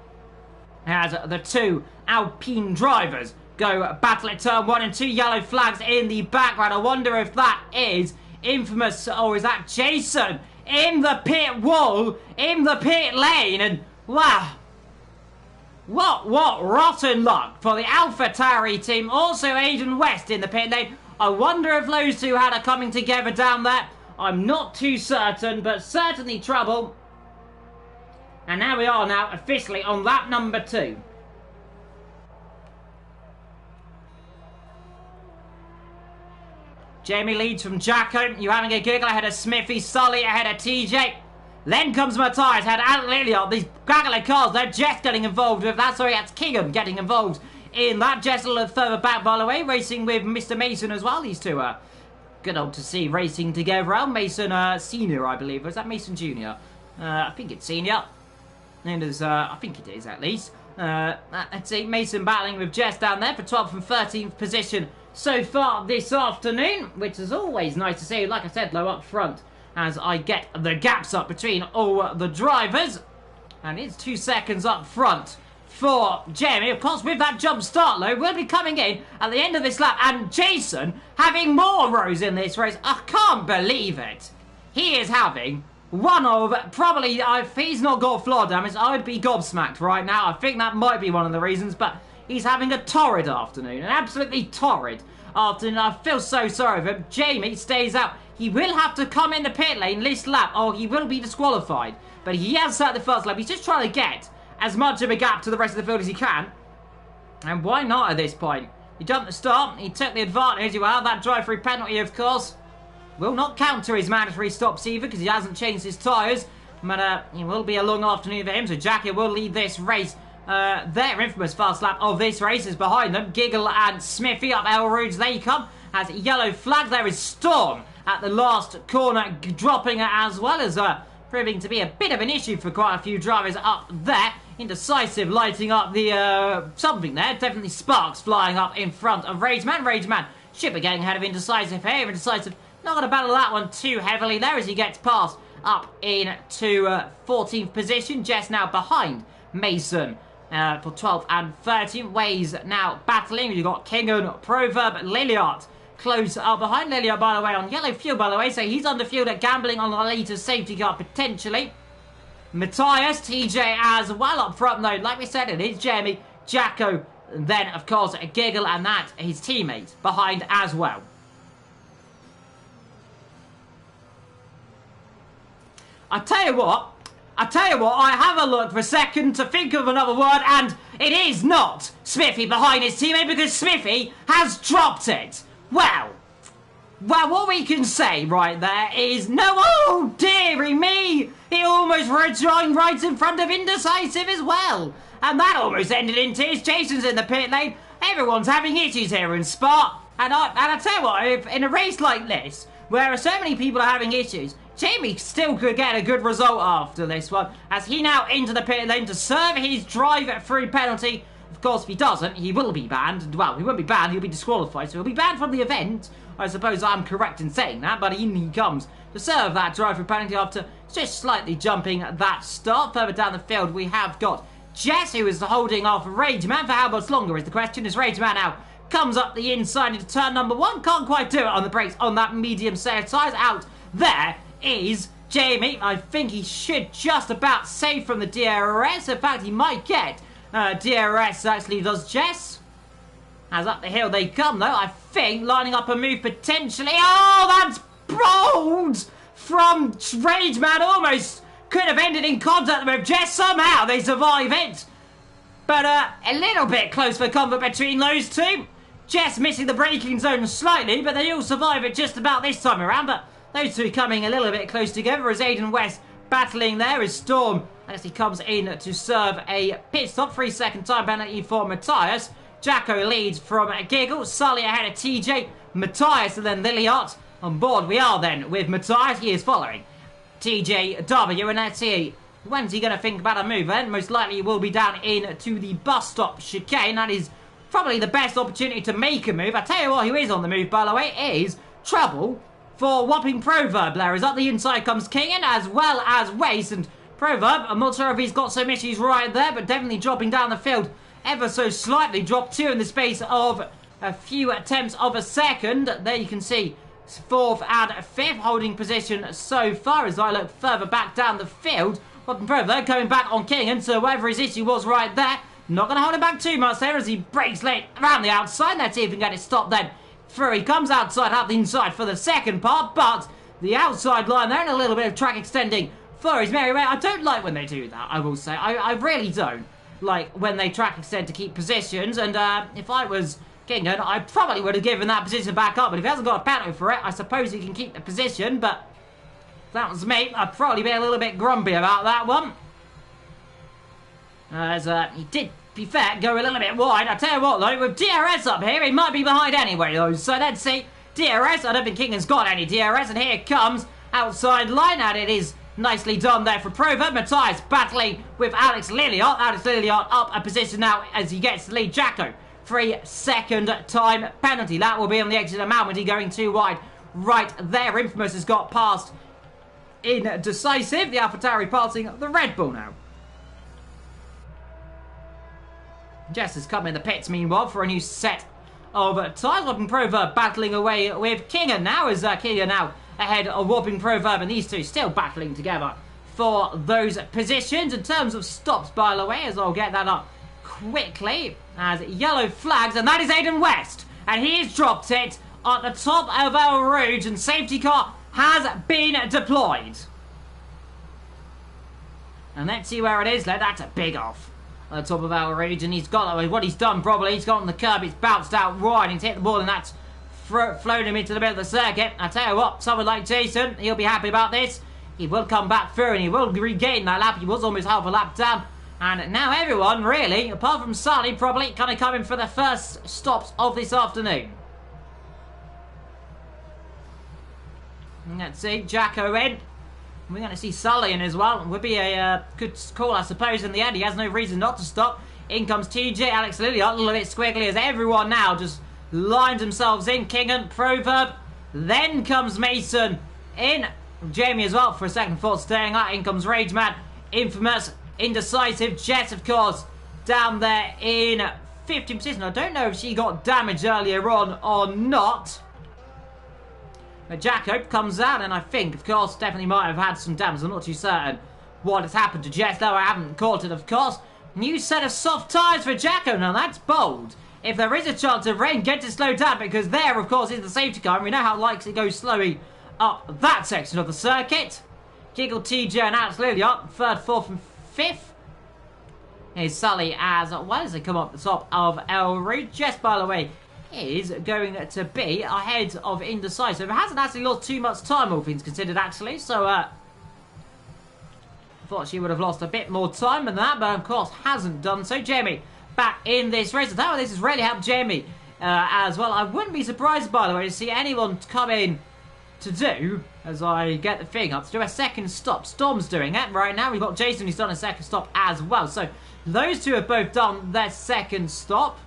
as the two Alpine drivers go battle at turn 1 and 2. Yellow flags in the background. I wonder if that is Infamous or is that Jason in the pit wall, in the pit lane. And wow, what rotten luck for the AlphaTauri team. Also Aiden West in the pit lane. I wonder if those two had a coming together down there. I'm not too certain, but certainly trouble. And now we are now officially on lap number 2. Jamie leads from Jacko. You having a giggle ahead of Smithy. Sully ahead of TJ. Then comes Matthias ahead of Liliot. These gaggle of cars, they're just getting involved with that. Sorry, that's Kingham getting involved in that. Just a little further back, by the way, racing with Mr. Mason as well. These two are good old to see racing together. Mason Senior, I believe. Or is that Mason Junior? I think it's Senior. And there's, I think it is at least. Let's see, Mason battling with Jess down there for 12th and 13th position so far this afternoon, which is always nice to see. Like I said, low up front as I get the gaps up between all the drivers. And it's 2 seconds up front for Jamie. Of course, with that jump start low, we'll be coming in at the end of this lap. And Jason having more rows in this race. I can't believe it. He is having one of, probably, if he's not got floor damage, I'd be gobsmacked right now. I think that might be one of the reasons, but he's having a torrid afternoon. An absolutely torrid afternoon. I feel so sorry for him. Jamie stays out. He will have to come in the pit lane this lap, or he will be disqualified. But he has started the first lap. He's just trying to get as much of a gap to the rest of the field as he can. And why not at this point? He jumped the start. He took the advantage. Well, that drive-through penalty, of course, will not count to his mandatory stops either because he hasn't changed his tyres. But it will be a long afternoon for him, so Jackie will lead this race. Their infamous fast lap of this race is behind them. Giggle and Smithy up Elroads they come. Has yellow flag. There is Storm at the last corner, dropping it as well as proving to be a bit of an issue for quite a few drivers up there. Indecisive lighting up the something there. Definitely sparks flying up in front of Rageman. Rageman should be getting ahead of Indecisive here. Indecisive not going to battle that one too heavily there as he gets past up into 14th position. Jess now behind Mason for 12th and 13th. Ways now battling. You've got Kingham, Proverb, Liliot close up behind. Liliot, by the way, on yellow fuel, by the way, so he's under fuel at gambling on the latest safety car potentially. Matthias, TJ as well up front though. Like we said, it is Jamie, Jacko, and then of course Giggle, and that his teammate behind as well. I tell you what, I have a look for a second to think of another word, and it is not Smithy behind his teammate because Smithy has dropped it. Well, what we can say right there is no, oh dearie me, he almost rejoined right in front of Indecisive as well. And that almost ended in tears. Jason's in the pit lane. Everyone's having issues here in Spa. And I tell you what, if in a race like this, where so many people are having issues, Jamie still could get a good result after this one, as he now into the pit lane to serve his drive-through penalty. Of course, if he doesn't, he will be banned. Well, he won't be banned, he'll be disqualified, so he'll be banned from the event. I suppose I'm correct in saying that, but in he comes to serve that drive-through penalty after just slightly jumping that start. Further down the field, we have got Jess, who is holding off Rageman for how much longer is the question, as Rageman now comes up the inside into turn number 1. Can't quite do it on the brakes on that medium set of tyres. Out there is Jamie. I think he should just about save from the DRS. In fact, he might get DRS, actually does Jess. As up the hill they come, though, I think, lining up a move potentially. Oh, that's bold from Rageman. Almost could have ended in contact with Jess. Somehow they survive it. But a little bit close for comfort between those two. Jess missing the braking zone slightly, but they all survive it just about this time around. But those two coming a little bit close together as Aiden West battling there as Storm as he comes in to serve a pit stop. 3-second time penalty for Matthias. Jacko leads from Giggle. Sully ahead of TJ. Matthias and then Liliot. On board we are then with Matthias. He is following TJW, and let's see, when's he going to think about a move then? Most likely he will be down into the bus stop chicane. That is probably the best opportunity to make a move. I tell you what, who is on the move, by the way, is Trouble for Whopping Proverb. There is up the inside comes Kingen as well as Wace, and Proverb, I'm not sure if he's got some issues right there, but definitely dropping down the field ever so slightly. Dropped 2 in the space of a few attempts of a second. There you can see 4th and 5th holding position so far as I look further back down the field. Whopping Proverb coming back on Kingen, so whatever his issue was right there, not going to hold him back too much there as he breaks late around the outside. Let's see if he can get it stopped then. Through he comes outside, up the inside for the second part, but the outside line there and a little bit of track extending for his merry way. I don't like when they do that, I will say. I really don't like when they track extend to keep positions, and if I was Kingen, I probably would have given that position back up, but if he hasn't got a penalty for it, I suppose he can keep the position, but if that was me, I'd probably be a little bit grumpy about that one. As he did, to be fair, go a little bit wide. I tell you what though, with DRS up here, he might be behind anyway though. So let's see. DRS, I don't think Kingen's got any DRS, and here it comes. Outside line, and it is nicely done there for Proverb. Matthias battling with Alex Liliot. Alex Liliot up a position now as he gets the lead. Jacko, 3-second time penalty. That will be on the exit of Malmedy going too wide right there. Infamous has got past Indecisive. The AlphaTauri passing the Red Bull now. Jess has come in the pits meanwhile for a new set of tyres. Whopping Proverb battling away with Kingen now as Kingen now ahead of Whopping Proverb, and these two still battling together for those positions. In terms of stops, by the way, as I'll get that up quickly, as yellow flags, and that is Aiden West, and he has dropped it at the top of El Rouge, and safety car has been deployed. And let's see where it is. That's a big off on the top of our region. He's got what he's done probably. He's got on the curb, it's bounced out wide, and he's hit the ball, and that's flown him into the middle of the circuit. I tell you what, someone like Jason, he'll be happy about this. He will come back through and he will regain that lap. He was almost half a lap down. And now everyone, really, apart from Sally, probably kind of coming for the first stops of this afternoon. Let's see, Jacko in. We're going to see Sully in as well. Would be a good call, I suppose, in the end. He has no reason not to stop. In comes TJ, Alex Liliot, a little bit squiggly as everyone now just lines themselves in. Kingen, Proverb. Then comes Mason in. Jamie as well for a second thought staying out. In comes Rageman, Infamous, Indecisive. Jess, of course, down there in 15th position. I don't know if she got damaged earlier on or not. But Jacob comes out, and I think, of course, definitely might have had some damage. I'm not too certain what has happened to Jess, though I haven't caught it, of course. New set of soft tyres for Jacko. Now, that's bold. If there is a chance of rain, get to slow down, because there, of course, is the safety car, and we know how it likes it goes slowly up that section of the circuit. Giggle, TJ, and Alex Liliot, 3rd, 4th, and 5th. Here's Sully as well as they come up the top of El Rouge. Jess, by the way, is going to be ahead of Indecisive. It hasn't actually lost too much time, all things considered, actually. So, I thought she would have lost a bit more time than that, but of course hasn't done so. Jamie back in this race. That this has really helped Jamie as well. I wouldn't be surprised, by the way, to see anyone come in to do, as I get the thing up, to do a second stop. Storm's doing it right now. We've got Jason who's done a second stop as well. So, those two have both done their second stop.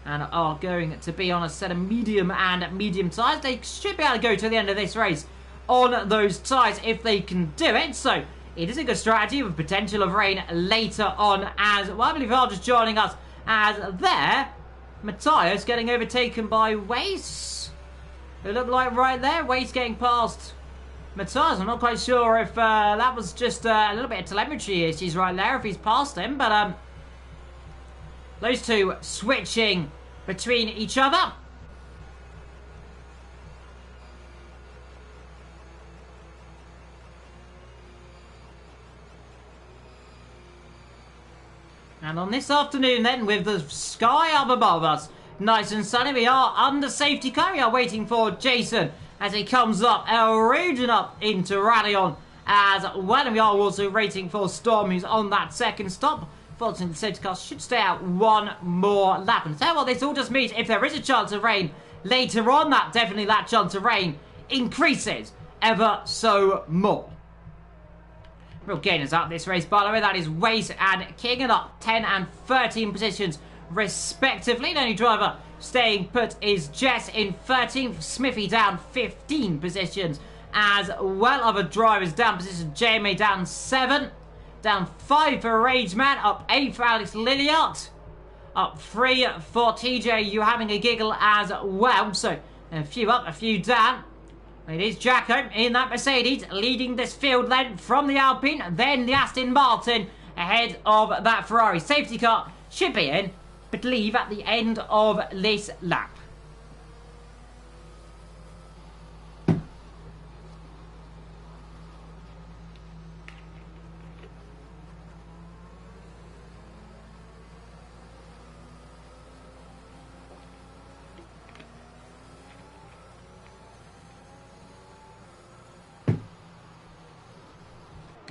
And are going to be on a set of medium and medium tyres. They should be able to go to the end of this race on those tyres if they can do it. So, it is a good strategy with potential of rain later on as well. I believe are just joining us as there. Matthias getting overtaken by Wace. It looked like right there, Wace getting past Matthias. I'm not quite sure if that was just a little bit of telemetry issues right there, if he's past him, but those two switching between each other. And on this afternoon then, with the sky up above us, nice and sunny, we are under safety car. We are waiting for Jason as he comes up, raging up into Radion as well. And we are also waiting for Storm, who's on that second stop. Fortunately, the safety car should stay out one more lap. And tell you what, this all just means if there is a chance of rain later on, that chance of rain increases ever so more. Real gainers out this race, by the way. That is Wace and King, and up 10 and 13 positions respectively. The only driver staying put is Jess in 13th. Smithy down 15 positions as well. Other drivers down position. JMA down 7. Down 5 for Rage Man. Up 8 for Alex Lilliot. Up 3 for TJ. You having a giggle as well. So a few up, a few down. It is Jacko in that Mercedes leading this field then from the Alpine, then the Aston Martin ahead of that Ferrari. Safety car should be in, but leave at the end of this lap.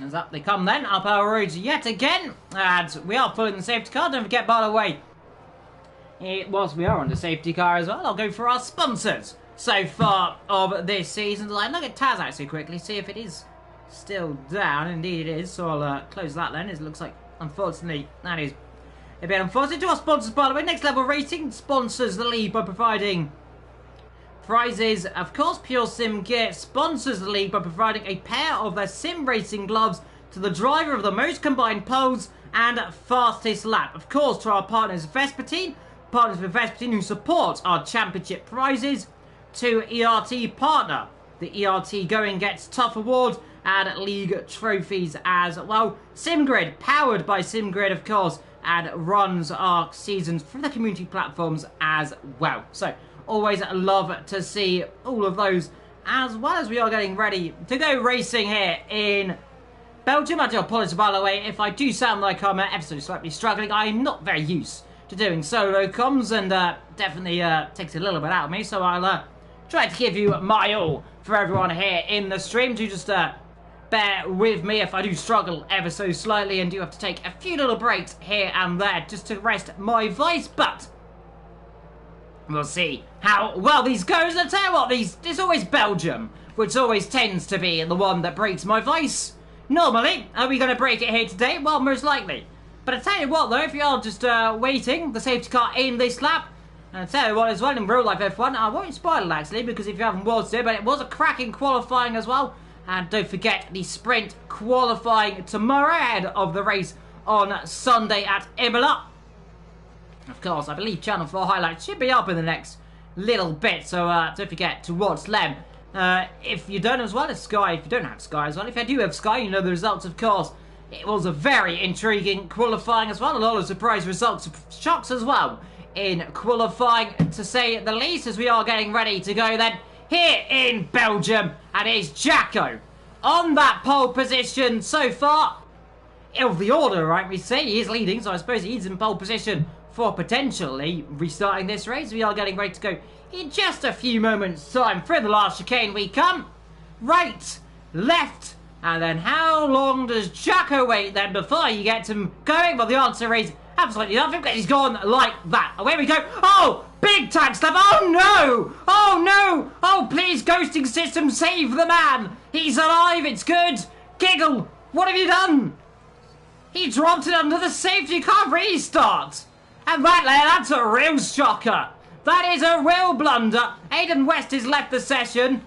As up they come then, up our roads yet again, and we are pulling the safety car. Don't forget, by the way, whilst we are on the safety car as well, I'll go for our sponsors so far of this season. Like, look at Taz actually quickly, see if it is still down. Indeed it is, so I'll close that then. It looks like, unfortunately, that is a bit unfortunate. To our sponsors, by the way, Next Level Racing sponsors the league by providing prizes. Of course, Pure Sim Gear sponsors the league by providing a pair of their sim racing gloves to the driver of the most combined poles and fastest lap. Of course, to our partners Vespertine, partners with Vespertine who support our championship prizes. To ERT partner, the ERT Going Gets Tough Award and league trophies as well. SimGrid, powered by SimGrid, of course, and runs our seasons through the community platforms as well. So, always love to see all of those, as well as we are getting ready to go racing here in Belgium. I do apologise, by the way, if I do sound like I'm ever so slightly struggling. I'm not very used to doing solo comms, and definitely takes a little bit out of me, so I'll try to give you my all for everyone here in the stream. Do just bear with me if I do struggle ever so slightly and do have to take a few little breaks here and there just to rest my voice, but we'll see how well these goes. I tell you what, it's always Belgium, which always tends to be the one that breaks my voice. Normally, are we going to break it here today? Well, most likely. But I tell you what, though, if you are just waiting, the safety car in this lap, and I tell you what as well, in real life F1, I won't spoil it actually, because if you haven't watched it, but it was a cracking qualifying as well. And don't forget the sprint qualifying tomorrow ahead of the race on Sunday at Imola. Of course, I believe Channel 4 highlights should be up in the next little bit, so don't forget to watch them. If you don't as well as Sky, if you don't have Sky as well, if you do have Sky, you know the results, of course. It was a very intriguing qualifying as well, a lot of surprise results, shocks as well in qualifying, to say the least, as we are getting ready to go then here in Belgium, and it's Jacko on that pole position so far. Of the order, right, we say he is leading, so I suppose he is in pole position for potentially restarting this race. We are getting ready to go in just a few moments' time. Through the last chicane we come. Right, left, and then how long does Jacko wait then before you get him going? Well, the answer is absolutely nothing, because he's gone like that. Away we go. Oh, big tag slap. Oh no! Oh no! Oh, please, ghosting system, save the man. He's alive, it's good. Giggle, what have you done? He dropped it under the safety car restart. And that's a real shocker. That is a real blunder. Aiden West has left the session.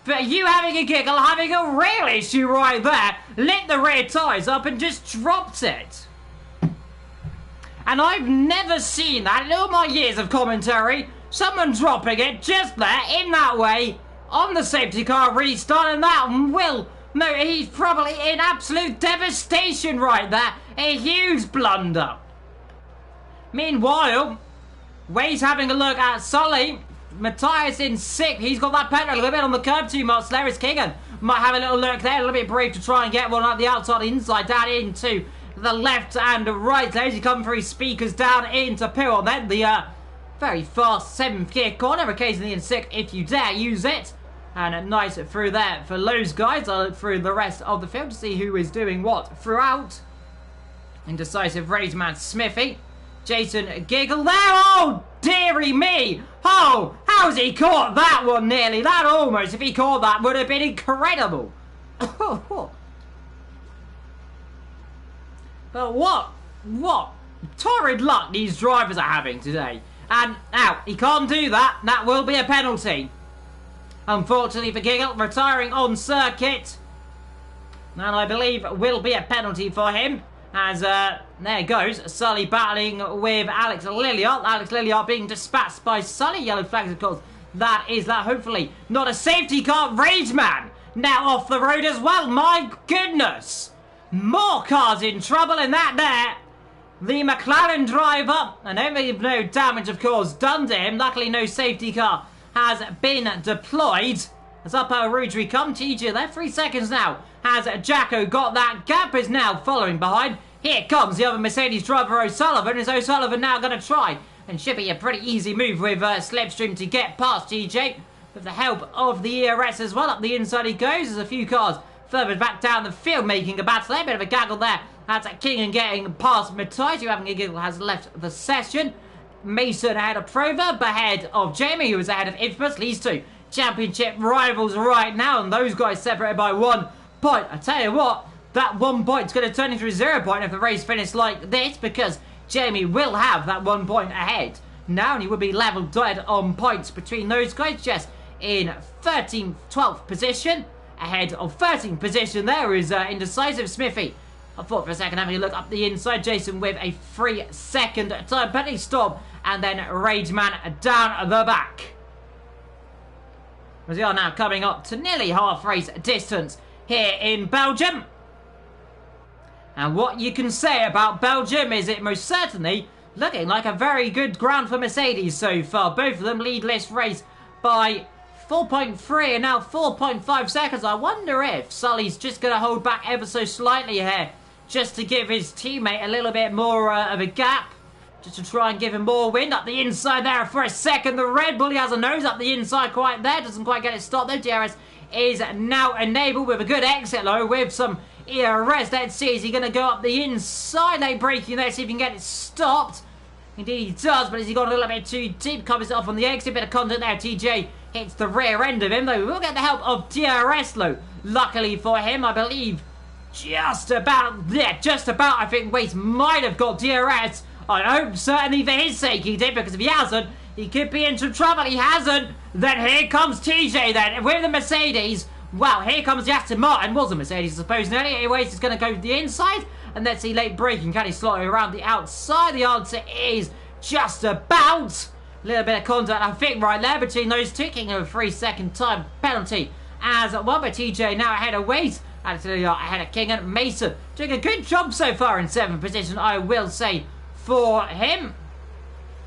But you having a giggle, having a real issue right there, lit the rear tyres up and just dropped it. And I've never seen that in all my years of commentary. Someone dropping it just there, in that way, on the safety car restart, and that will... No, he's probably in absolute devastation right there. A huge blunder. Meanwhile, Way's having a look at Sully. Matthias in 6th. He's got that pedal a little bit on the curb too much. Lewis Kingan might have a little look there. A little bit brave to try and get one at the outside, inside, down into the left and right. As he comes through speakers down into Pyrrhon. Then the very fast 7th gear corner. Occasionally in 6th if you dare use it. And nice through there for those guys. I'll look through the rest of the field to see who is doing what throughout. Indecisive Raceman Smithy. Jason Giggle there. Oh, dearie me. Oh, how's he caught that one nearly? That almost, if he caught that, would have been incredible. But what torrid luck these drivers are having today. And now, he can't do that. That will be a penalty. Unfortunately for Giggle, retiring on circuit. And I believe will be a penalty for him. As, there goes, Sully battling with Alex Lilliot. Alex Lilliot being dispatched by Sully. Yellow flags, of course. That is that, hopefully, not a safety car. Rageman now off the road as well. My goodness. More cars in trouble in that there. The McLaren driver, and only no damage, of course, done to him. Luckily, no safety car has been deployed. As up our Rouge we come. TJ there, 3 seconds now. Has Jacko got that gap, is now following behind. Here comes the other Mercedes driver, O'Sullivan. Is O'Sullivan now going to try? And should be a pretty easy move with Slipstream to get past TJ. With the help of the ERS as well. Up the inside he goes. There's a few cars further back down the field making a battle there. Bit of a gaggle there. That's King and getting past Matthias, who having a giggle has left the session. Mason ahead of Proverb, ahead of Jamie, who is ahead of Infamous. These two championship rivals right now, and those guys separated by 1 point. I tell you what, that 1 point is going to turn into a 0 point if the race finishes like this, because Jamie will have that 1 point ahead now, and he would be level dead on points between those guys. Just in 13th, 12th position, ahead of 13th position. There is Indecisive Smithy. I thought for a second having a look up the inside. Jason with a 3-second time penalty stop, and then Rageman down the back. As we are now coming up to nearly half race distance here in Belgium. And what you can say about Belgium is it most certainly looking like a very good ground for Mercedes so far. Both of them lead list race by 4.3 and now 4.5 seconds. I wonder if Sully's just going to hold back ever so slightly here, just to give his teammate a little bit more of a gap, just to try and give him more wind. Up the inside there for a second. The Red Bull, he has a nose up the inside quite there. Doesn't quite get it stopped though. DRS is now enabled with a good exit low with some ERS. Let's see, is he going to go up the inside? Late braking there, see if he can get it stopped. Indeed he does, but has he gone a little bit too deep? Covers it off on the exit. Bit of contact there. TJ hits the rear end of him, though we will get the help of DRS though. Luckily for him, I believe just about, I think Waits might have got DRS. I hope certainly for his sake he did, because if he hasn't, he could be in some trouble. He hasn't. Then here comes TJ then with the Mercedes. Wow, here comes the Aston Martin. Was a Mercedes, I suppose. Now, anyways, he's going to go to the inside. And let's see, late braking. Can he slot it around the outside? The answer is just about. A little bit of contact, I think, right there between those two. Kicking a 3-second time penalty as well. But TJ now ahead of Waits. Actually, ahead of King and Mason. Doing a good job so far in 7th position, I will say, for him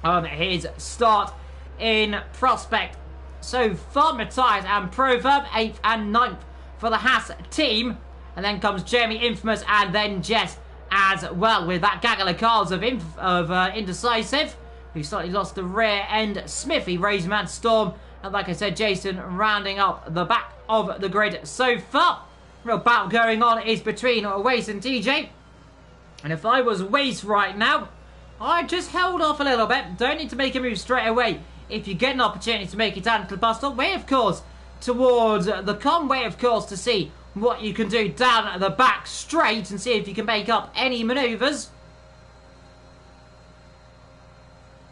on his start in Prospect. So far, Matthias and Proverb, 8th and 9th for the Haas team. And then comes Jeremy Infamous and then Jess as well, with that gaggle of cars of Indecisive, who slightly lost the rear end. Smithy, Raceman, Storm, and like I said, Jason rounding up the back of the grid so far. Real battle going on is between Wace and TJ. And if I was Wace right now, I'd just held off a little bit. Don't need to make a move straight away. If you get an opportunity to make it down to the bus stop, way of course towards the Conway, of course, to see what you can do down at the back straight and see if you can make up any manoeuvres.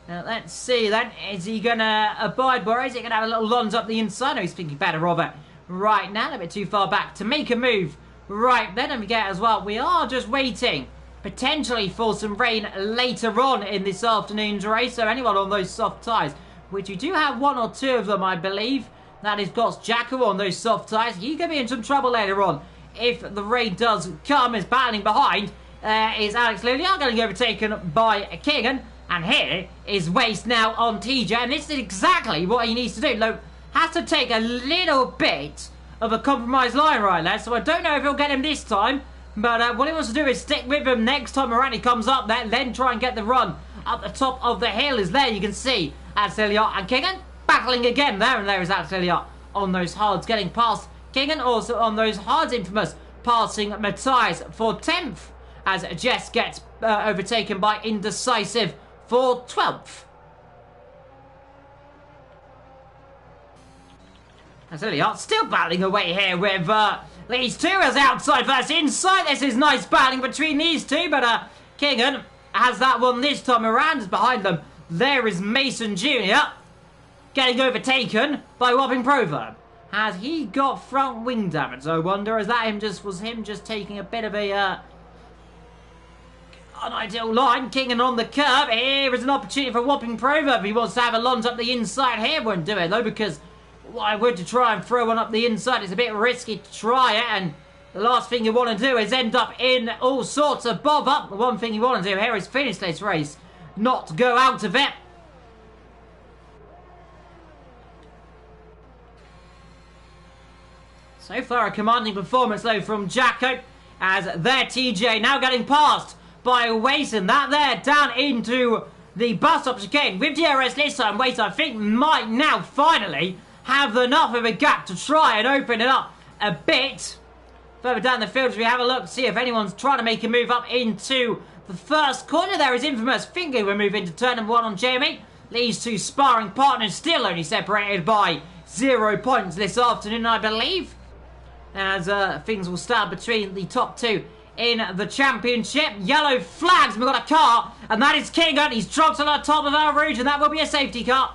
Now let's see then, is he going to abide by it? Is he going to have a little lunge up the inside? No, he's thinking better of it right now. A bit too far back to make a move right then. Don't forget as well, we are just waiting potentially for some rain later on in this afternoon's race. So anyone on those soft tyres, which you do have one or two of them, I believe. That is got Jacko on those soft tyres. He's going to be in some trouble later on if the rain does come. Is battling behind is Alex Lilliard, going to be overtaken by Keegan. And here is Waste now on TJ. And this is exactly what he needs to do. Look, has to take a little bit of a compromised line right there. So I don't know if he'll get him this time. But what he wants to do is stick with him next time around he comes up there. Then try and get the run up the top of the hill. Is there you can see Alex Lilliard and Keegan battling again there. And there is Alex Lilliard on those hards getting past Keegan. Also on those hards, infamous passing Matthias for 10th. As Jess gets overtaken by Indecisive for 12th. As Lilliard still battling away here with these two as outside versus inside. This is nice battling between these two, but Keegan has that one this time around. As behind them, there is Mason Jr. getting overtaken by Whopping Proverb. Has he got front wing damage? I wonder, is that him just taking a bit of a unideal line? Keegan on the curb. Here is an opportunity for Whopping Proverb. He wants to have a lunge up the inside here. Won't do it though, because why would you try and throw one up the inside? It's a bit risky to try it, and the last thing you want to do is end up in all sorts of bother. The one thing you want to do here is finish this race, not go out of it. So far a commanding performance though from Jacko, as their TJ now getting passed by Wason. That there down into the bus stop chicane with DRS this time. Wason, I think, might now finally have enough of a gap to try and open it up a bit further down the field as we have a look, see if anyone's trying to make a move up into the first corner. There is infamous finger. We're moving to turn number 1 on Jamie. These two sparring partners still only separated by 0 points this afternoon, I believe, as things will start between the top two in the championship. Yellow flags. We've got a car, and that is Keegan. He's dropped on the top of our rouge, and that will be a safety car.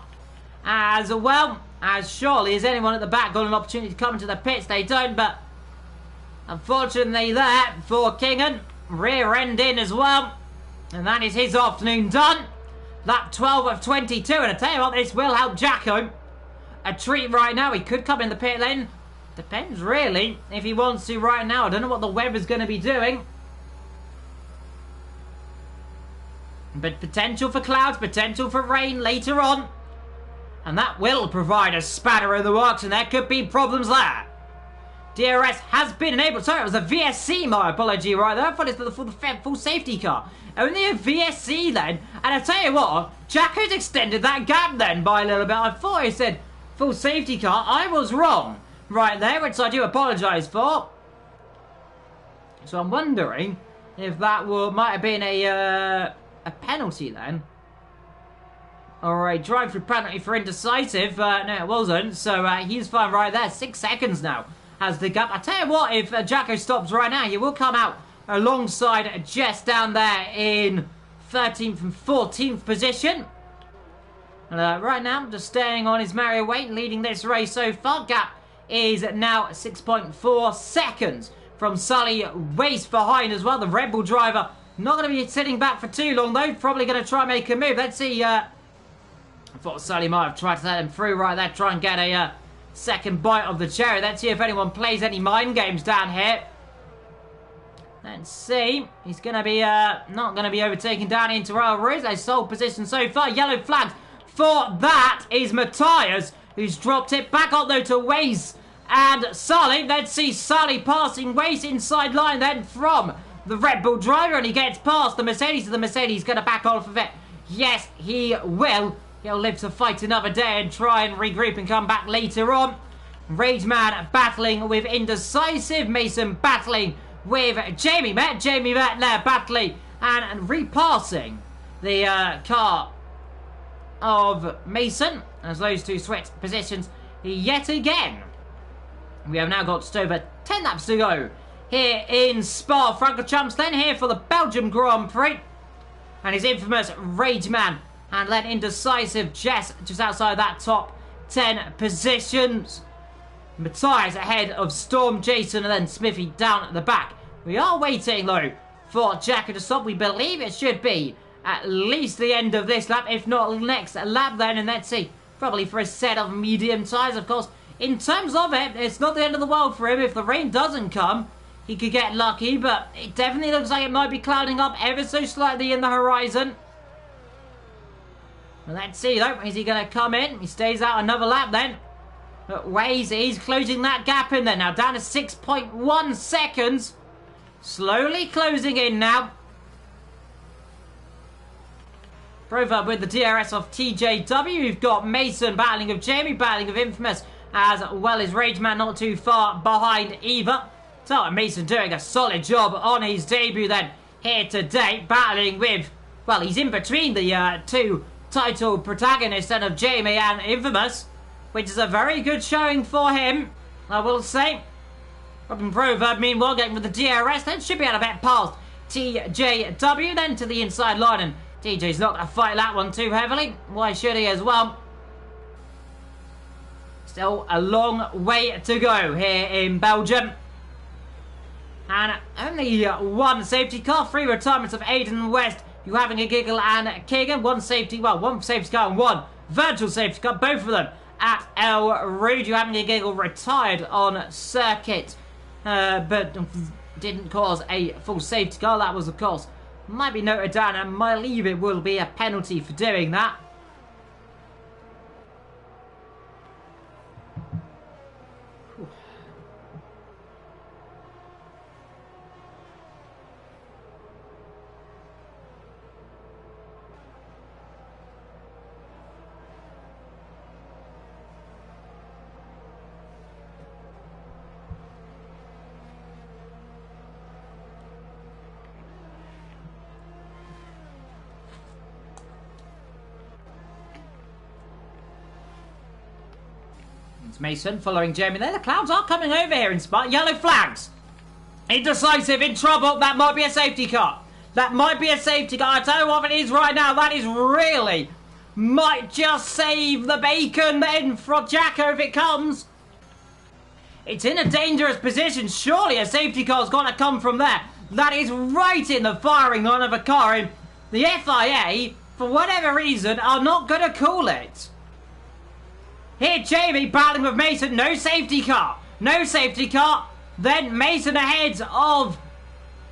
As well as surely as anyone at the back got an opportunity to come into the pits. They don't, but unfortunately there for Keegan. Rear end in as well, and that is his afternoon done. Lap 12 of 22, and I tell you what, this will help Jacko a treat right now. He could come in the pit lane. Depends really if he wants to right now. I don't know what the weather's going to be doing, but potential for clouds, potential for rain later on, and that will provide a spatter in the works, and there could be problems there. DRS has been enabled. Sorry, it was a VSC, my apology right there. I thought it was for the full safety car. Only a VSC then. And I tell you what, Jacko's extended that gap then by a little bit. I thought he said full safety car. I was wrong right there, which I do apologise for. So I'm wondering if that might have been a penalty then. Or a drive-through penalty for Indecisive. No, it wasn't. So he's fine right there. 6 seconds now has the gap. I tell you what, if Jacko stops right now, he will come out alongside Jess down there in 13th and 14th position. And right now, just staying on his Mario Wait, leading this race so far. Gap is now 6.4 seconds from Sully. Waste behind as well. The Red Bull driver not going to be sitting back for too long though. Probably going to try and make a move. Let's see. I thought Sully might have tried to let him through right there. Try and get a second bite of the cherry. Let's see if anyone plays any mind games down here. Let's see. He's going to be not going to be overtaken down into our Rouge. They sole position so far. Yellow flags for that is Matthias, who's dropped it back up though to Waze and Sully. Let's see Sully passing Waze inside line then from the Red Bull driver, and he gets past the Mercedes. The Mercedes going to back off of it. Yes, he will. He'll live to fight another day and try and regroup and come back later on. Rageman battling with Indecisive. Mason battling with Jamie Met. Jamie Met there battling and repassing the car of Mason as those two switch positions yet again. We have now got just over 10 laps to go here in Spa-Francorchamps, then here for the Belgium Grand Prix. And his infamous Rageman and then Indecisive Jess just outside that top 10 positions. Matthias ahead of Storm, Jason, and then Smithy down at the back. We are waiting, though, for Jacko to stop. We believe it should be at least the end of this lap, if not next lap then, and let's see, probably for a set of medium tyres, of course. In terms of it, it's not the end of the world for him. If the rain doesn't come, he could get lucky, but it definitely looks like it might be clouding up ever so slightly in the horizon. Well, let's see, though. Is he going to come in? He stays out another lap then. But he's closing that gap in there now, down to 6.1 seconds. Slowly closing in now. Proverb with the DRS of TJW. We've got Mason battling with Jamie, battling with Infamous, as well as Rageman not too far behind either. So Mason doing a solid job on his debut then here today, battling with, well, he's in between the two title protagonists then of Jamie and Infamous, which is a very good showing for him, I will say. Robin Proverb, meanwhile, getting with the DRS, then should be able to get past TJW, then to the inside line, and TJ's not going to fight that one too heavily. Why should he as well? Still a long way to go here in Belgium. And only one safety car, 3 retirements of Aiden West, you having a giggle, and Keegan. One safety car and one virtual safety car, both of them at El Rouge. You having a giggle retired on circuit, but didn't cause a full safety car. That was, of course, might be noted down, and I believe it will be a penalty for doing that. Mason following Jamie there. The clouds are coming over here in Spa. Yellow flags. Indecisive, in trouble. That might be a safety car. That might be a safety car. I tell you what it is right now. That is really might just save the bacon then for Jacko if it comes. It's in a dangerous position. Surely a safety car's got to come from there. That is right in the firing line of a car. And the FIA, for whatever reason, are not going to call it. Here, Jamie battling with Mason. No safety car. No safety car. Then Mason ahead of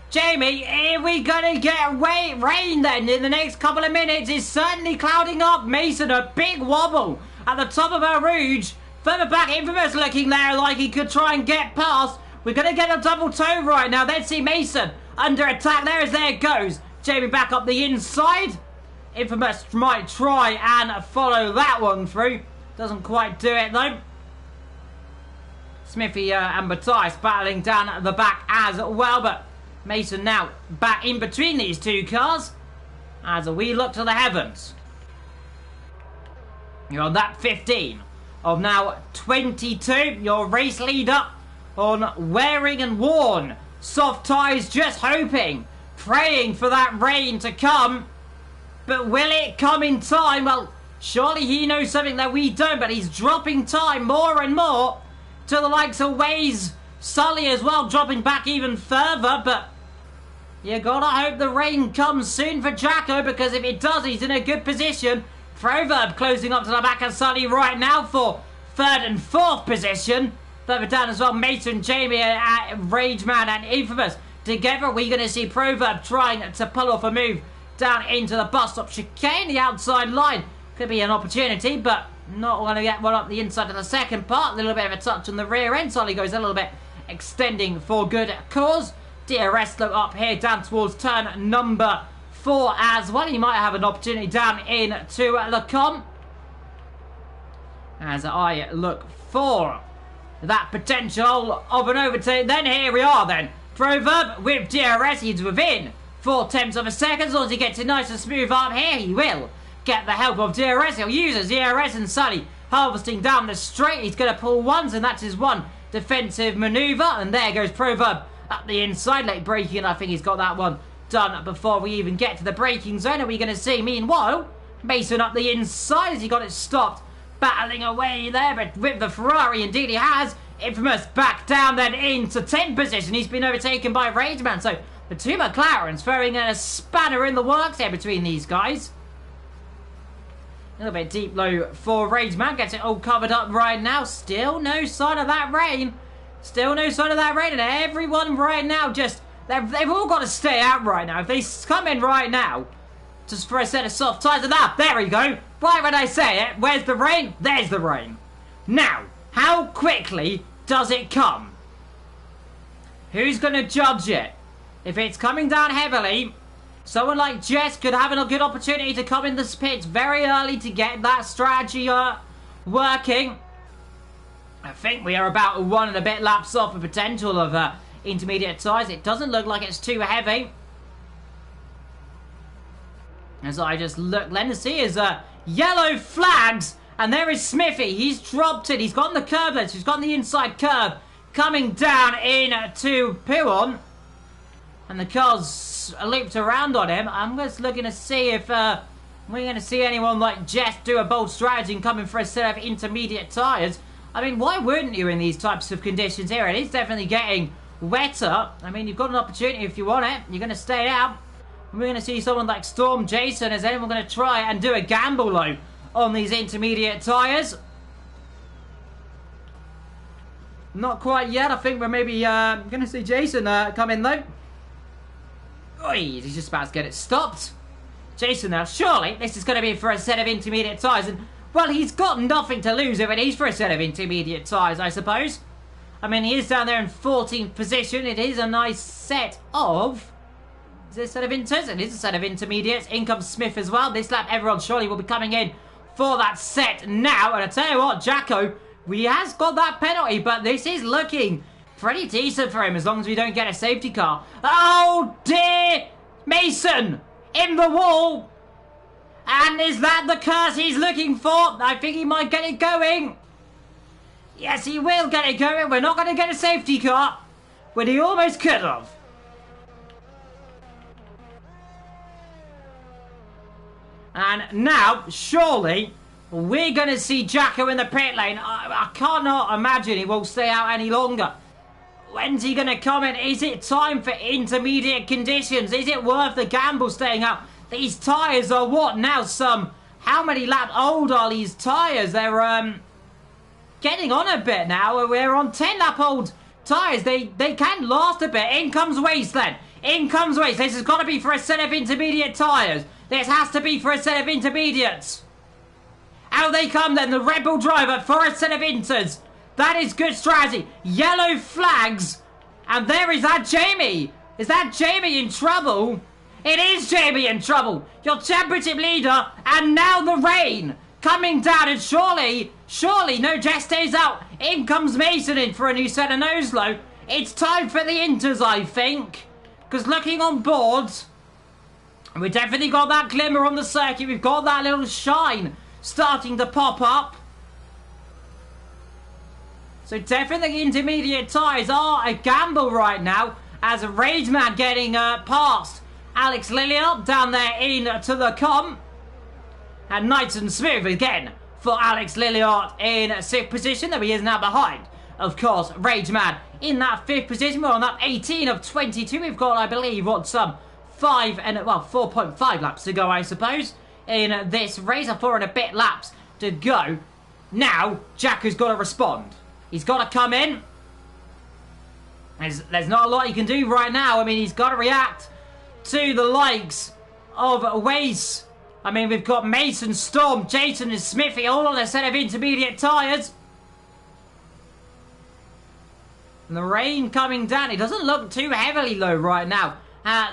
Jamie. Are we going to get rain then in the next couple of minutes? It's certainly clouding up. Mason, a big wobble at the top of our Rouge. Further back, Infamous looking there like he could try and get past. We're going to get a double toe right now. Let's see Mason under attack. There it goes. Jamie back up the inside. Infamous might try and follow that one through. Doesn't quite do it though. Smithy and Matthias battling down at the back as well, but Mason now back in between these two cars as we look to the heavens. You're on that 15 of now 22. Your race leader on wearing and worn soft tyres, just hoping, praying for that rain to come. But will it come in time? Well, surely he knows something that we don't, but he's dropping time more and more to the likes of Waze, Sully as well, dropping back even further. But you gotta hope the rain comes soon for Jacko, because if it does, he's in a good position. Proverb closing up to the back of Sully right now for 3rd and 4th position. Further down as well, Mason, Jamie, Rageman and Infamous. Together, we're going to see Proverb trying to pull off a move down into the bus stop chicane, the outside line. Could be an opportunity, but not going to get one up the inside of the second part. A little bit of a touch on the rear end. Sully goes a little bit extending for good cause. DRS look up here down towards turn number 4 as well. He might have an opportunity down into Lacombe. As I look for that potential of an overtake. Then here we are then. Proverb with DRS. He's within 0.4 of a second. As long as he gets it nice and smooth up here, he will get the help of DRS. He'll use his DRS, and Sully harvesting down the straight. He's going to pull ones, and that's his one defensive manoeuvre. And there goes Proverb up the inside, late braking. I think he's got that one done before we even get to the braking zone. Are we going to see, meanwhile, Mason up the inside as he got it stopped, battling away there, but with the Ferrari, indeed he has. Infamous back down then into 10th position. He's been overtaken by Rageman. So the two McLarens throwing a spanner in the works here between these guys. A little bit deep low for Rageman. Gets it all covered up right now. Still no sign of that rain. Still no sign of that rain. And everyone right now just... They've all got to stay out right now. If they come in right now, just for a set of soft tyres and that, there we go. Right when I say it, where's the rain? There's the rain. Now, how quickly does it come? Who's going to judge it? If it's coming down heavily, someone like Jess could have a good opportunity to come in the pits very early to get that strategy working. I think we are about 1 and a bit laps off the potential of intermediate tyres. It doesn't look like it's too heavy. As I just look, Len to see is yellow flags. And there is Smithy. He's dropped it. He's got the curve edge. He's got the inside curve coming down into Puon. And the car's looped around on him. I'm just looking to see if we're going to see anyone like Jess do a bold strategy and come in for a set of intermediate tyres. I mean, why wouldn't you in these types of conditions here? It is definitely getting wetter. I mean, you've got an opportunity if you want it. You're going to stay out. And we're going to see someone like Storm Jason. Is anyone going to try and do a gamble low on these intermediate tyres? Not quite yet. I think we're maybe going to see Jason come in though. Oi, he's just about to get it stopped. Jason now, surely this is going to be for a set of intermediate tyres. And, well, he's got nothing to lose if it is for a set of intermediate tyres, I suppose. I mean, he is down there in 14th position. It is a nice set of... Is it a set of inters? It is a set of intermediates. In comes Smith as well. This lap, everyone surely will be coming in for that set now. And I tell you what, Jacko, he has got that penalty, but this is looking pretty decent for him as long as we don't get a safety car. Oh, dear! Mason in the wall. And is that the curse he's looking for? I think he might get it going. Yes, he will get it going. We're not going to get a safety car, but he almost could have. And now, surely, we're going to see Jacko in the pit lane. I cannot imagine he will stay out any longer. When's he going to come in? Is it time for intermediate conditions? Is it worth the gamble staying out? These tyres are what now? How many laps old are these tyres? They're getting on a bit now. We're on 10 lap old tyres. They can last a bit. In comes Waste then. In comes Waste. This has got to be for a set of intermediate tyres. This has to be for a set of intermediates. Out they come then. The Red Bull driver for a set of inters. That is good strategy. Yellow flags. And there is that Jamie. Is that Jamie in trouble? It is Jamie in trouble. Your championship leader. And now the rain coming down. And surely, no, Jess stays out. In comes Mason in for a new set of nose low. It's time for the inters, I think. Because looking on board, we definitely got that glimmer on the circuit. We've got that little shine starting to pop up. So definitely intermediate tyres are a gamble right now. As a Rageman getting past Alex Lilliard down there into the com. And nice and smooth again for Alex Lilliard in 6th position. There he is now behind, of course, Rageman in that 5th position. We're on that 18 of 22. We've got, I believe, what, 4.5 laps to go, I suppose, in this race. 4 and a bit laps to go. Now, Jack has got to respond. He's got to come in. There's not a lot he can do right now. I mean, he's got to react to the likes of Waze. I mean, we've got Mason, Storm, Jason and Smithy all on a set of intermediate tyres. And the rain coming down. It doesn't look too heavily low right now.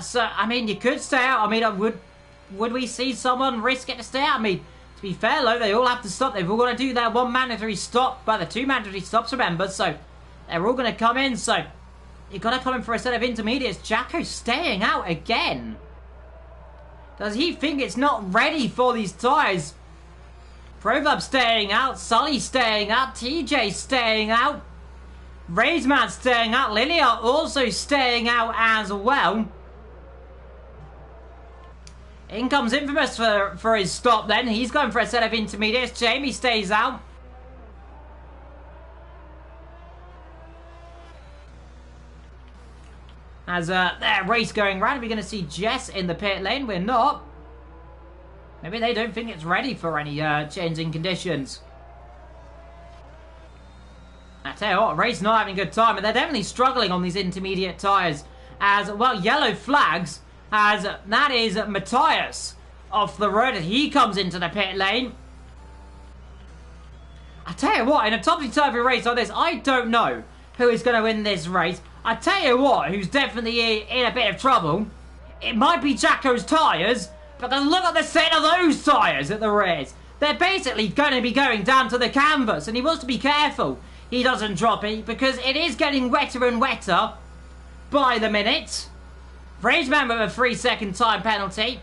So, I mean, you could stay out. I mean, would we see someone risk it to stay out? I mean, to be fair, though, they all have to stop. They've all got to do their 1 mandatory stop. But the 2 mandatory stops, remember. So, they're all going to come in. So, you've got to come in for a set of intermediates. Jacko's staying out again. Does he think it's not ready for these tyres? Proverb staying out. Sully staying out. TJ staying out. Razeman staying out. Lilliard also staying out as well. In comes Infamous for his stop then. He's going for a set of intermediates. Jamie stays out. As their race going round, we're going to see Jess in the pit lane. We're not. Maybe they don't think it's ready for any changing conditions. I tell you what, race not having a good time, but they're definitely struggling on these intermediate tyres. As, well, yellow flags, as that is Matthias off the road. He comes into the pit lane. I tell you what, in a topsy-turvy race like this, I don't know who is going to win this race. I tell you what, who's definitely in a bit of trouble. It might be Jacko's tyres, because look at the state of those tyres at the rears. They're basically going to be going down to the canvas, and he wants to be careful he doesn't drop it, because it is getting wetter and wetter by the minute. Rageman with a 3-second time penalty.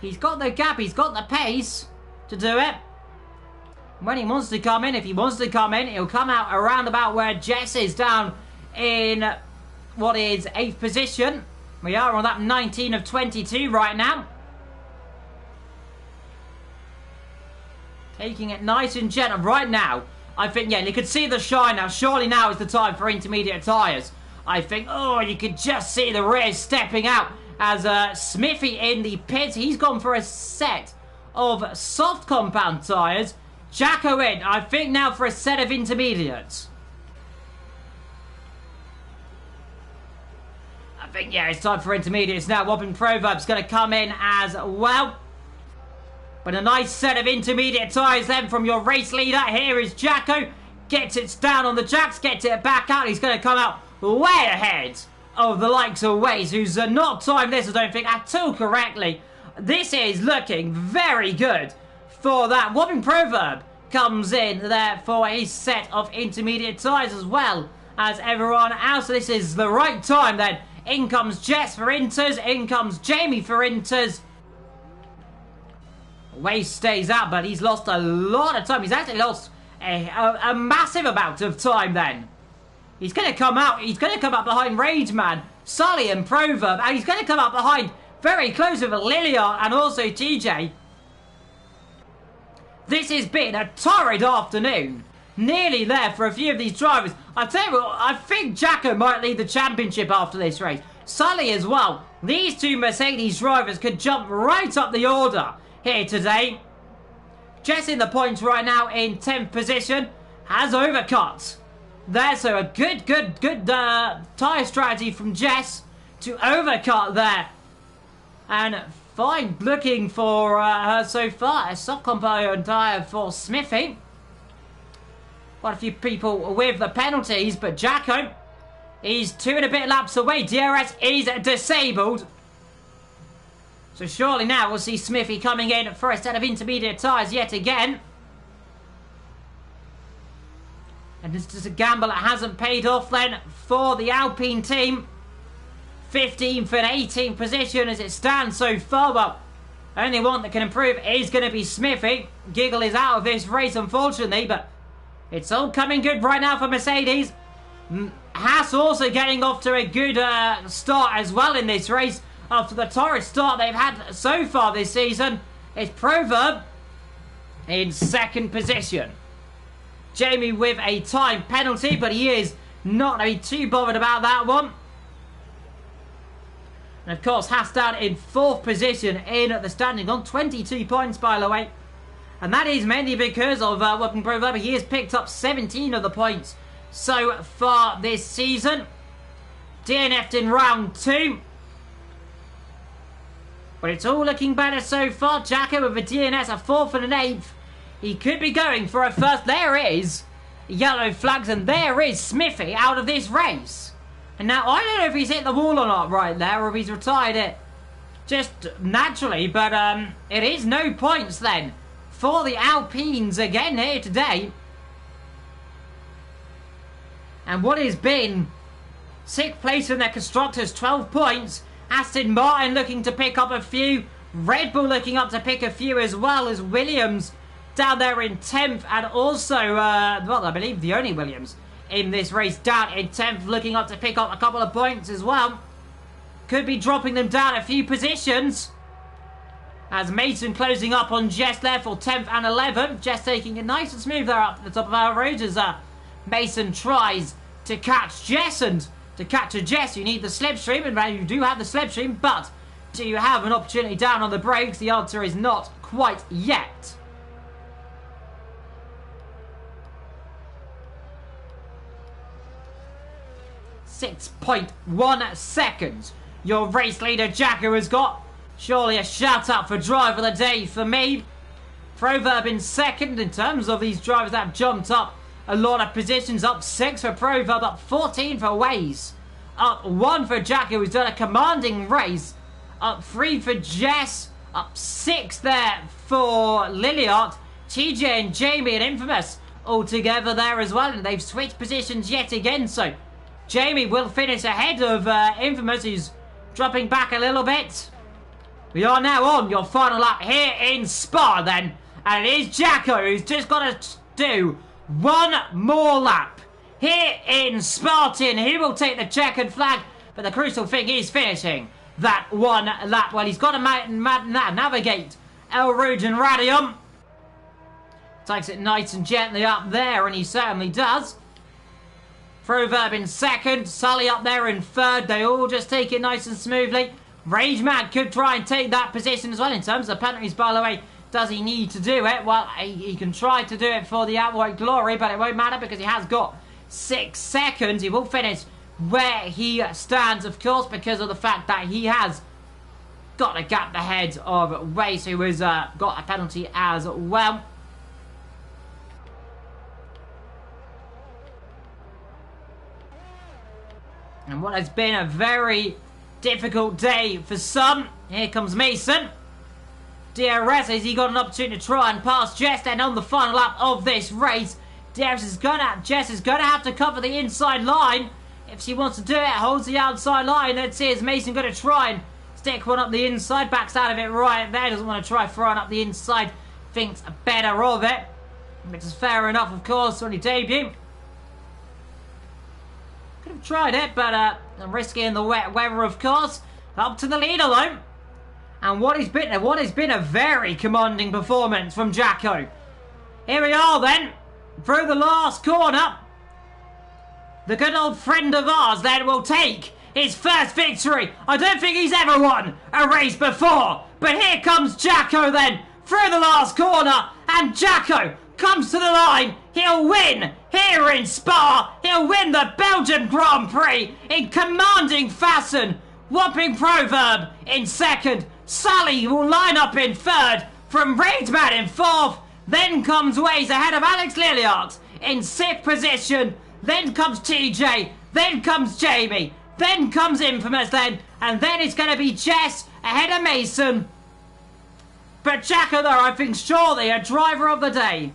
He's got the gap, he's got the pace to do it. When he wants to come in, if he wants to come in, he'll come out around about where Jess is, down in what is 8th position. We are on that 19 of 22 right now. Taking it nice and gentle right now. I think, yeah, you could see the shine now. Surely now is the time for intermediate tyres. I think, oh, you could just see the rears stepping out as Smithy in the pit. He's gone for a set of soft compound tyres. Jacko in, I think now for a set of intermediates. I think, yeah, it's time for intermediates now. Wobbling Proverb's going to come in as well. But a nice set of intermediate tyres then from your race leader. Here is Jacko. Gets it down on the jacks, gets it back out. He's going to come out way ahead of the likes of Waze, who's not timed this, I don't think, at all correctly. This is looking very good for that. Wobbling Proverb comes in there for a set of intermediate tyres as well as everyone else. So this is the right time then. In comes Jess for inters. In comes Jamie for inters. Waze stays out, but he's lost a lot of time. He's actually lost a massive amount of time then. He's going to come out. He's going to come up behind Rageman, Sully and Proverb. And he's going to come up behind very close with Lilia and also TJ. This has been a torrid afternoon. Nearly there for a few of these drivers. I tell you what, I think Jacko might lead the championship after this race. Sully as well. These two Mercedes drivers could jump right up the order here today. Jess in the points right now in 10th position. Has overcut there. So a good tyre strategy from Jess to overcut there. And fine looking for her so far. A soft compound tyre for Smithy. Quite a few people with the penalties, but Jacko, he's 2 and a bit laps away. DRS is disabled. So surely now we'll see Smithy coming in for a set of intermediate tyres yet again. And this is a gamble that hasn't paid off then for the Alpine team. 15th and 18th position as it stands so far. Well, only one that can improve is going to be Smithy. Giggle is out of this race, unfortunately, but it's all coming good right now for Mercedes. Haas also getting off to a good start as well in this race. After the torrid start they've had so far this season, it's Proverb in 2nd position. Jamie with a time penalty, but he is not going to be too bothered about that one. And of course, Haas down in 4th position in the standing on 22 points, by the way. And that is mainly because of Wobbling Proverb. He has picked up 17 of the points so far this season. DNF'd in round 2. But it's all looking better so far. Jacko with a DNS, a 4th and an 8th. He could be going for a first. There is yellow flags, and there is Smithy out of this race. And now, I don't know if he's hit the wall or not right there, or if he's retired it just naturally. But it is no points then for the Alpines again here today. And what has been 6th place in their constructors, 12 points. Aston Martin looking to pick up a few. Red Bull looking up to pick a few as well as Williams down there in 10th. And also, well, I believe the only Williams in this race down in 10th, looking up to pick up a couple of points as well. Could be dropping them down a few positions. As Mason closing up on Jess there for 10th and 11th. Jess taking it nice and smooth there up at the top of our road as Mason tries to catch Jess, and To catch a Jess, you need the slipstream, and you do have the slipstream, but do you have an opportunity down on the brakes? The answer is not quite yet. .1 seconds. Your race leader Jacko has got. Surely a shout out for driver of the day for me. Proverb in second in terms of these drivers that have jumped up a lot of positions. Up 6 for Proverb, up 14 for Waze. Up 1 for Jacko, who's done a commanding race. Up 3 for Jess. Up 6 there for Liliart. TJ and Jamie and Infamous all together there as well. And they've switched positions yet again. So Jamie will finish ahead of Infamous, who's dropping back a little bit. We are now on your final lap here in Spa then. And it is Jacko who's just got to do one more lap here in Spartan. He will take the checkered flag, but the crucial thing is finishing that one lap. Well, he's got to navigate El Rouge and Radium. Takes it nice and gently up there, and he certainly does. Proverb in second, Sully up there in third. They all just take it nice and smoothly. Rageman could try and take that position as well in terms of penalties, by the way. Does he need to do it? Well, he can try to do it for the outright glory, but it won't matter because he has got 6 seconds. He will finish where he stands, of course, because of the fact that he has got a gap ahead of Race, who has got a penalty as well. And what has been a very difficult day for some. Here comes Mason. DRS, has he got an opportunity to try and pass Jess then on the final lap of this race? Jess is going to have to cover the inside line. If she wants to do it, holds the outside line. Let's see, is Mason going to try and stick one up the inside? Backs out of it right there. Doesn't want to try throwing up the inside. Thinks better of it. Which is fair enough, of course, on your debut. Could have tried it, but risky in the wet weather, of course. Up to the leader, though. And what has been a very commanding performance from Jacko. Here we are, then. Through the last corner. The good old friend of ours, then, will take his first victory. I don't think he's ever won a race before. But here comes Jacko, then, through the last corner. And Jacko comes to the line. He'll win here in Spa. He'll win the Belgian Grand Prix in commanding fashion. Whopping Proverb in second. Sully will line up in third. From Rageman in fourth. Then comes Waze ahead of Alex Liliart in sixth position. Then comes TJ. Then comes Jamie. Then comes Infamous then. And then it's going to be Jess ahead of Mason. But Jacko, though, I think surely a driver of the day.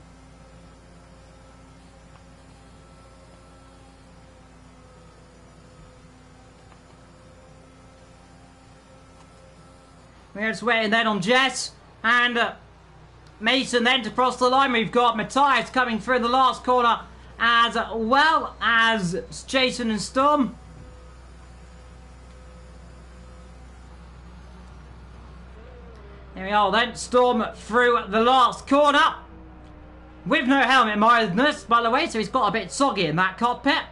We're just waiting then on Jess and Mason then to cross the line. We've got Matthias coming through the last corner as well as Jason and Storm. There we are then. Storm through the last corner. With no helmet mildness, by the way, so he's got a bit soggy in that cockpit.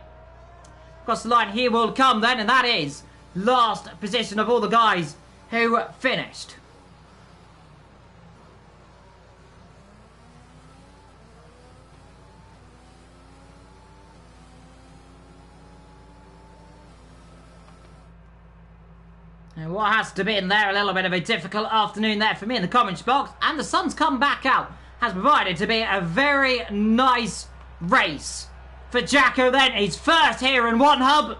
Across the line he will come then, and that is last position of all the guys who finished. And what has to be in there, a little bit of a difficult afternoon there for me in the comments box. And the sun's come back out. Has provided to be a very nice race for Jacko then. His first here in one hub.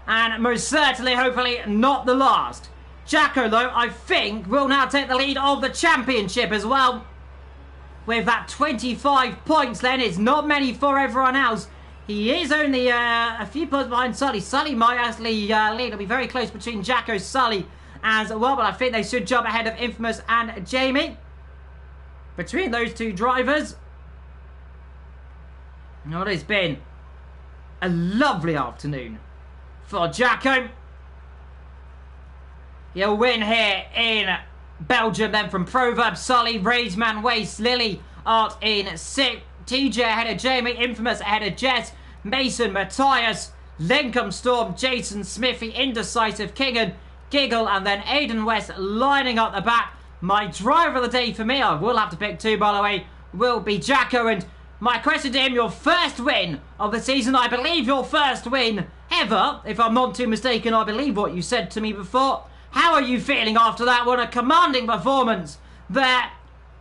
And most certainly, hopefully, not the last. Jacko, though, I think, will now take the lead of the championship as well. With that 25 points then. It's not many for everyone else. He is only a few points behind Sully. Sully might actually lead. It'll be very close between Jacko, Sully as well. But I think they should jump ahead of Infamous and Jamie. Between those two drivers. Well, it's been a lovely afternoon for Jacko. He'll win here in Belgium then from Proverb, Sully, Rageman, Waste, Lily, Art in 6th. TJ ahead of Jamie, Infamous ahead of Jess, Mason, Matthias, Lincoln Storm, Jason Smithy, Indecisive, King and Giggle, and then Aiden West lining up the back. My driver of the day for me, I will have to pick two by the way, will be Jacko. And my question to him, your first win of the season, I believe your first win ever, if I'm not too mistaken, I believe what you said to me before. How are you feeling after that one? A commanding performance there.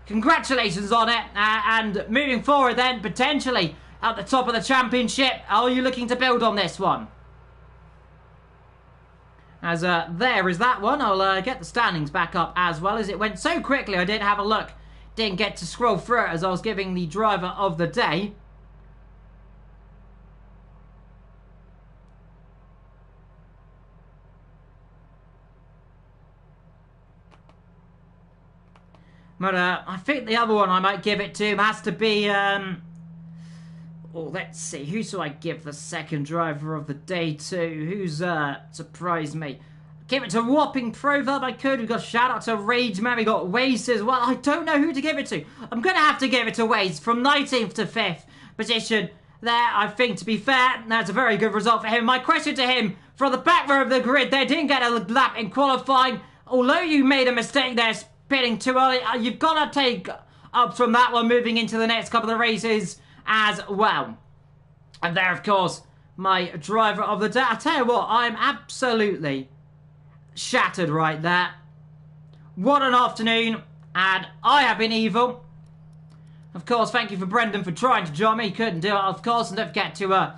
Congratulations on it. And moving forward then, potentially at the top of the championship, are you looking to build on this one? As there is that one. I'll get the standings back up as well, as it went so quickly I didn't have a look. Didn't get to scroll through it as I was giving the driver of the day. But I think the other one I might give it to has to be... oh, let's see. Who do I give the second driver of the day to? Who's surprised me? Give it to Whopping Proverb, I could. We've got a shout out to Rage Man. We got Waze as well. I don't know who to give it to. I'm going to have to give it to Waze from 19th to 5th position there. I think, to be fair, that's a very good result for him. My question to him, from the back row of the grid there, didn't get a lap in qualifying. Although you made a mistake there, pitting too early, you've got to take up from that one moving into the next couple of races as well. And there, of course, my driver of the day. I tell you what, I'm absolutely shattered right there. What an afternoon, and I have been evil. Of course, thank you for Brendan for trying to join me. He couldn't do it, of course, and don't forget to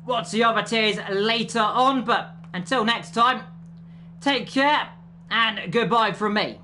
watch the other tiers later on. But until next time, take care, and goodbye from me.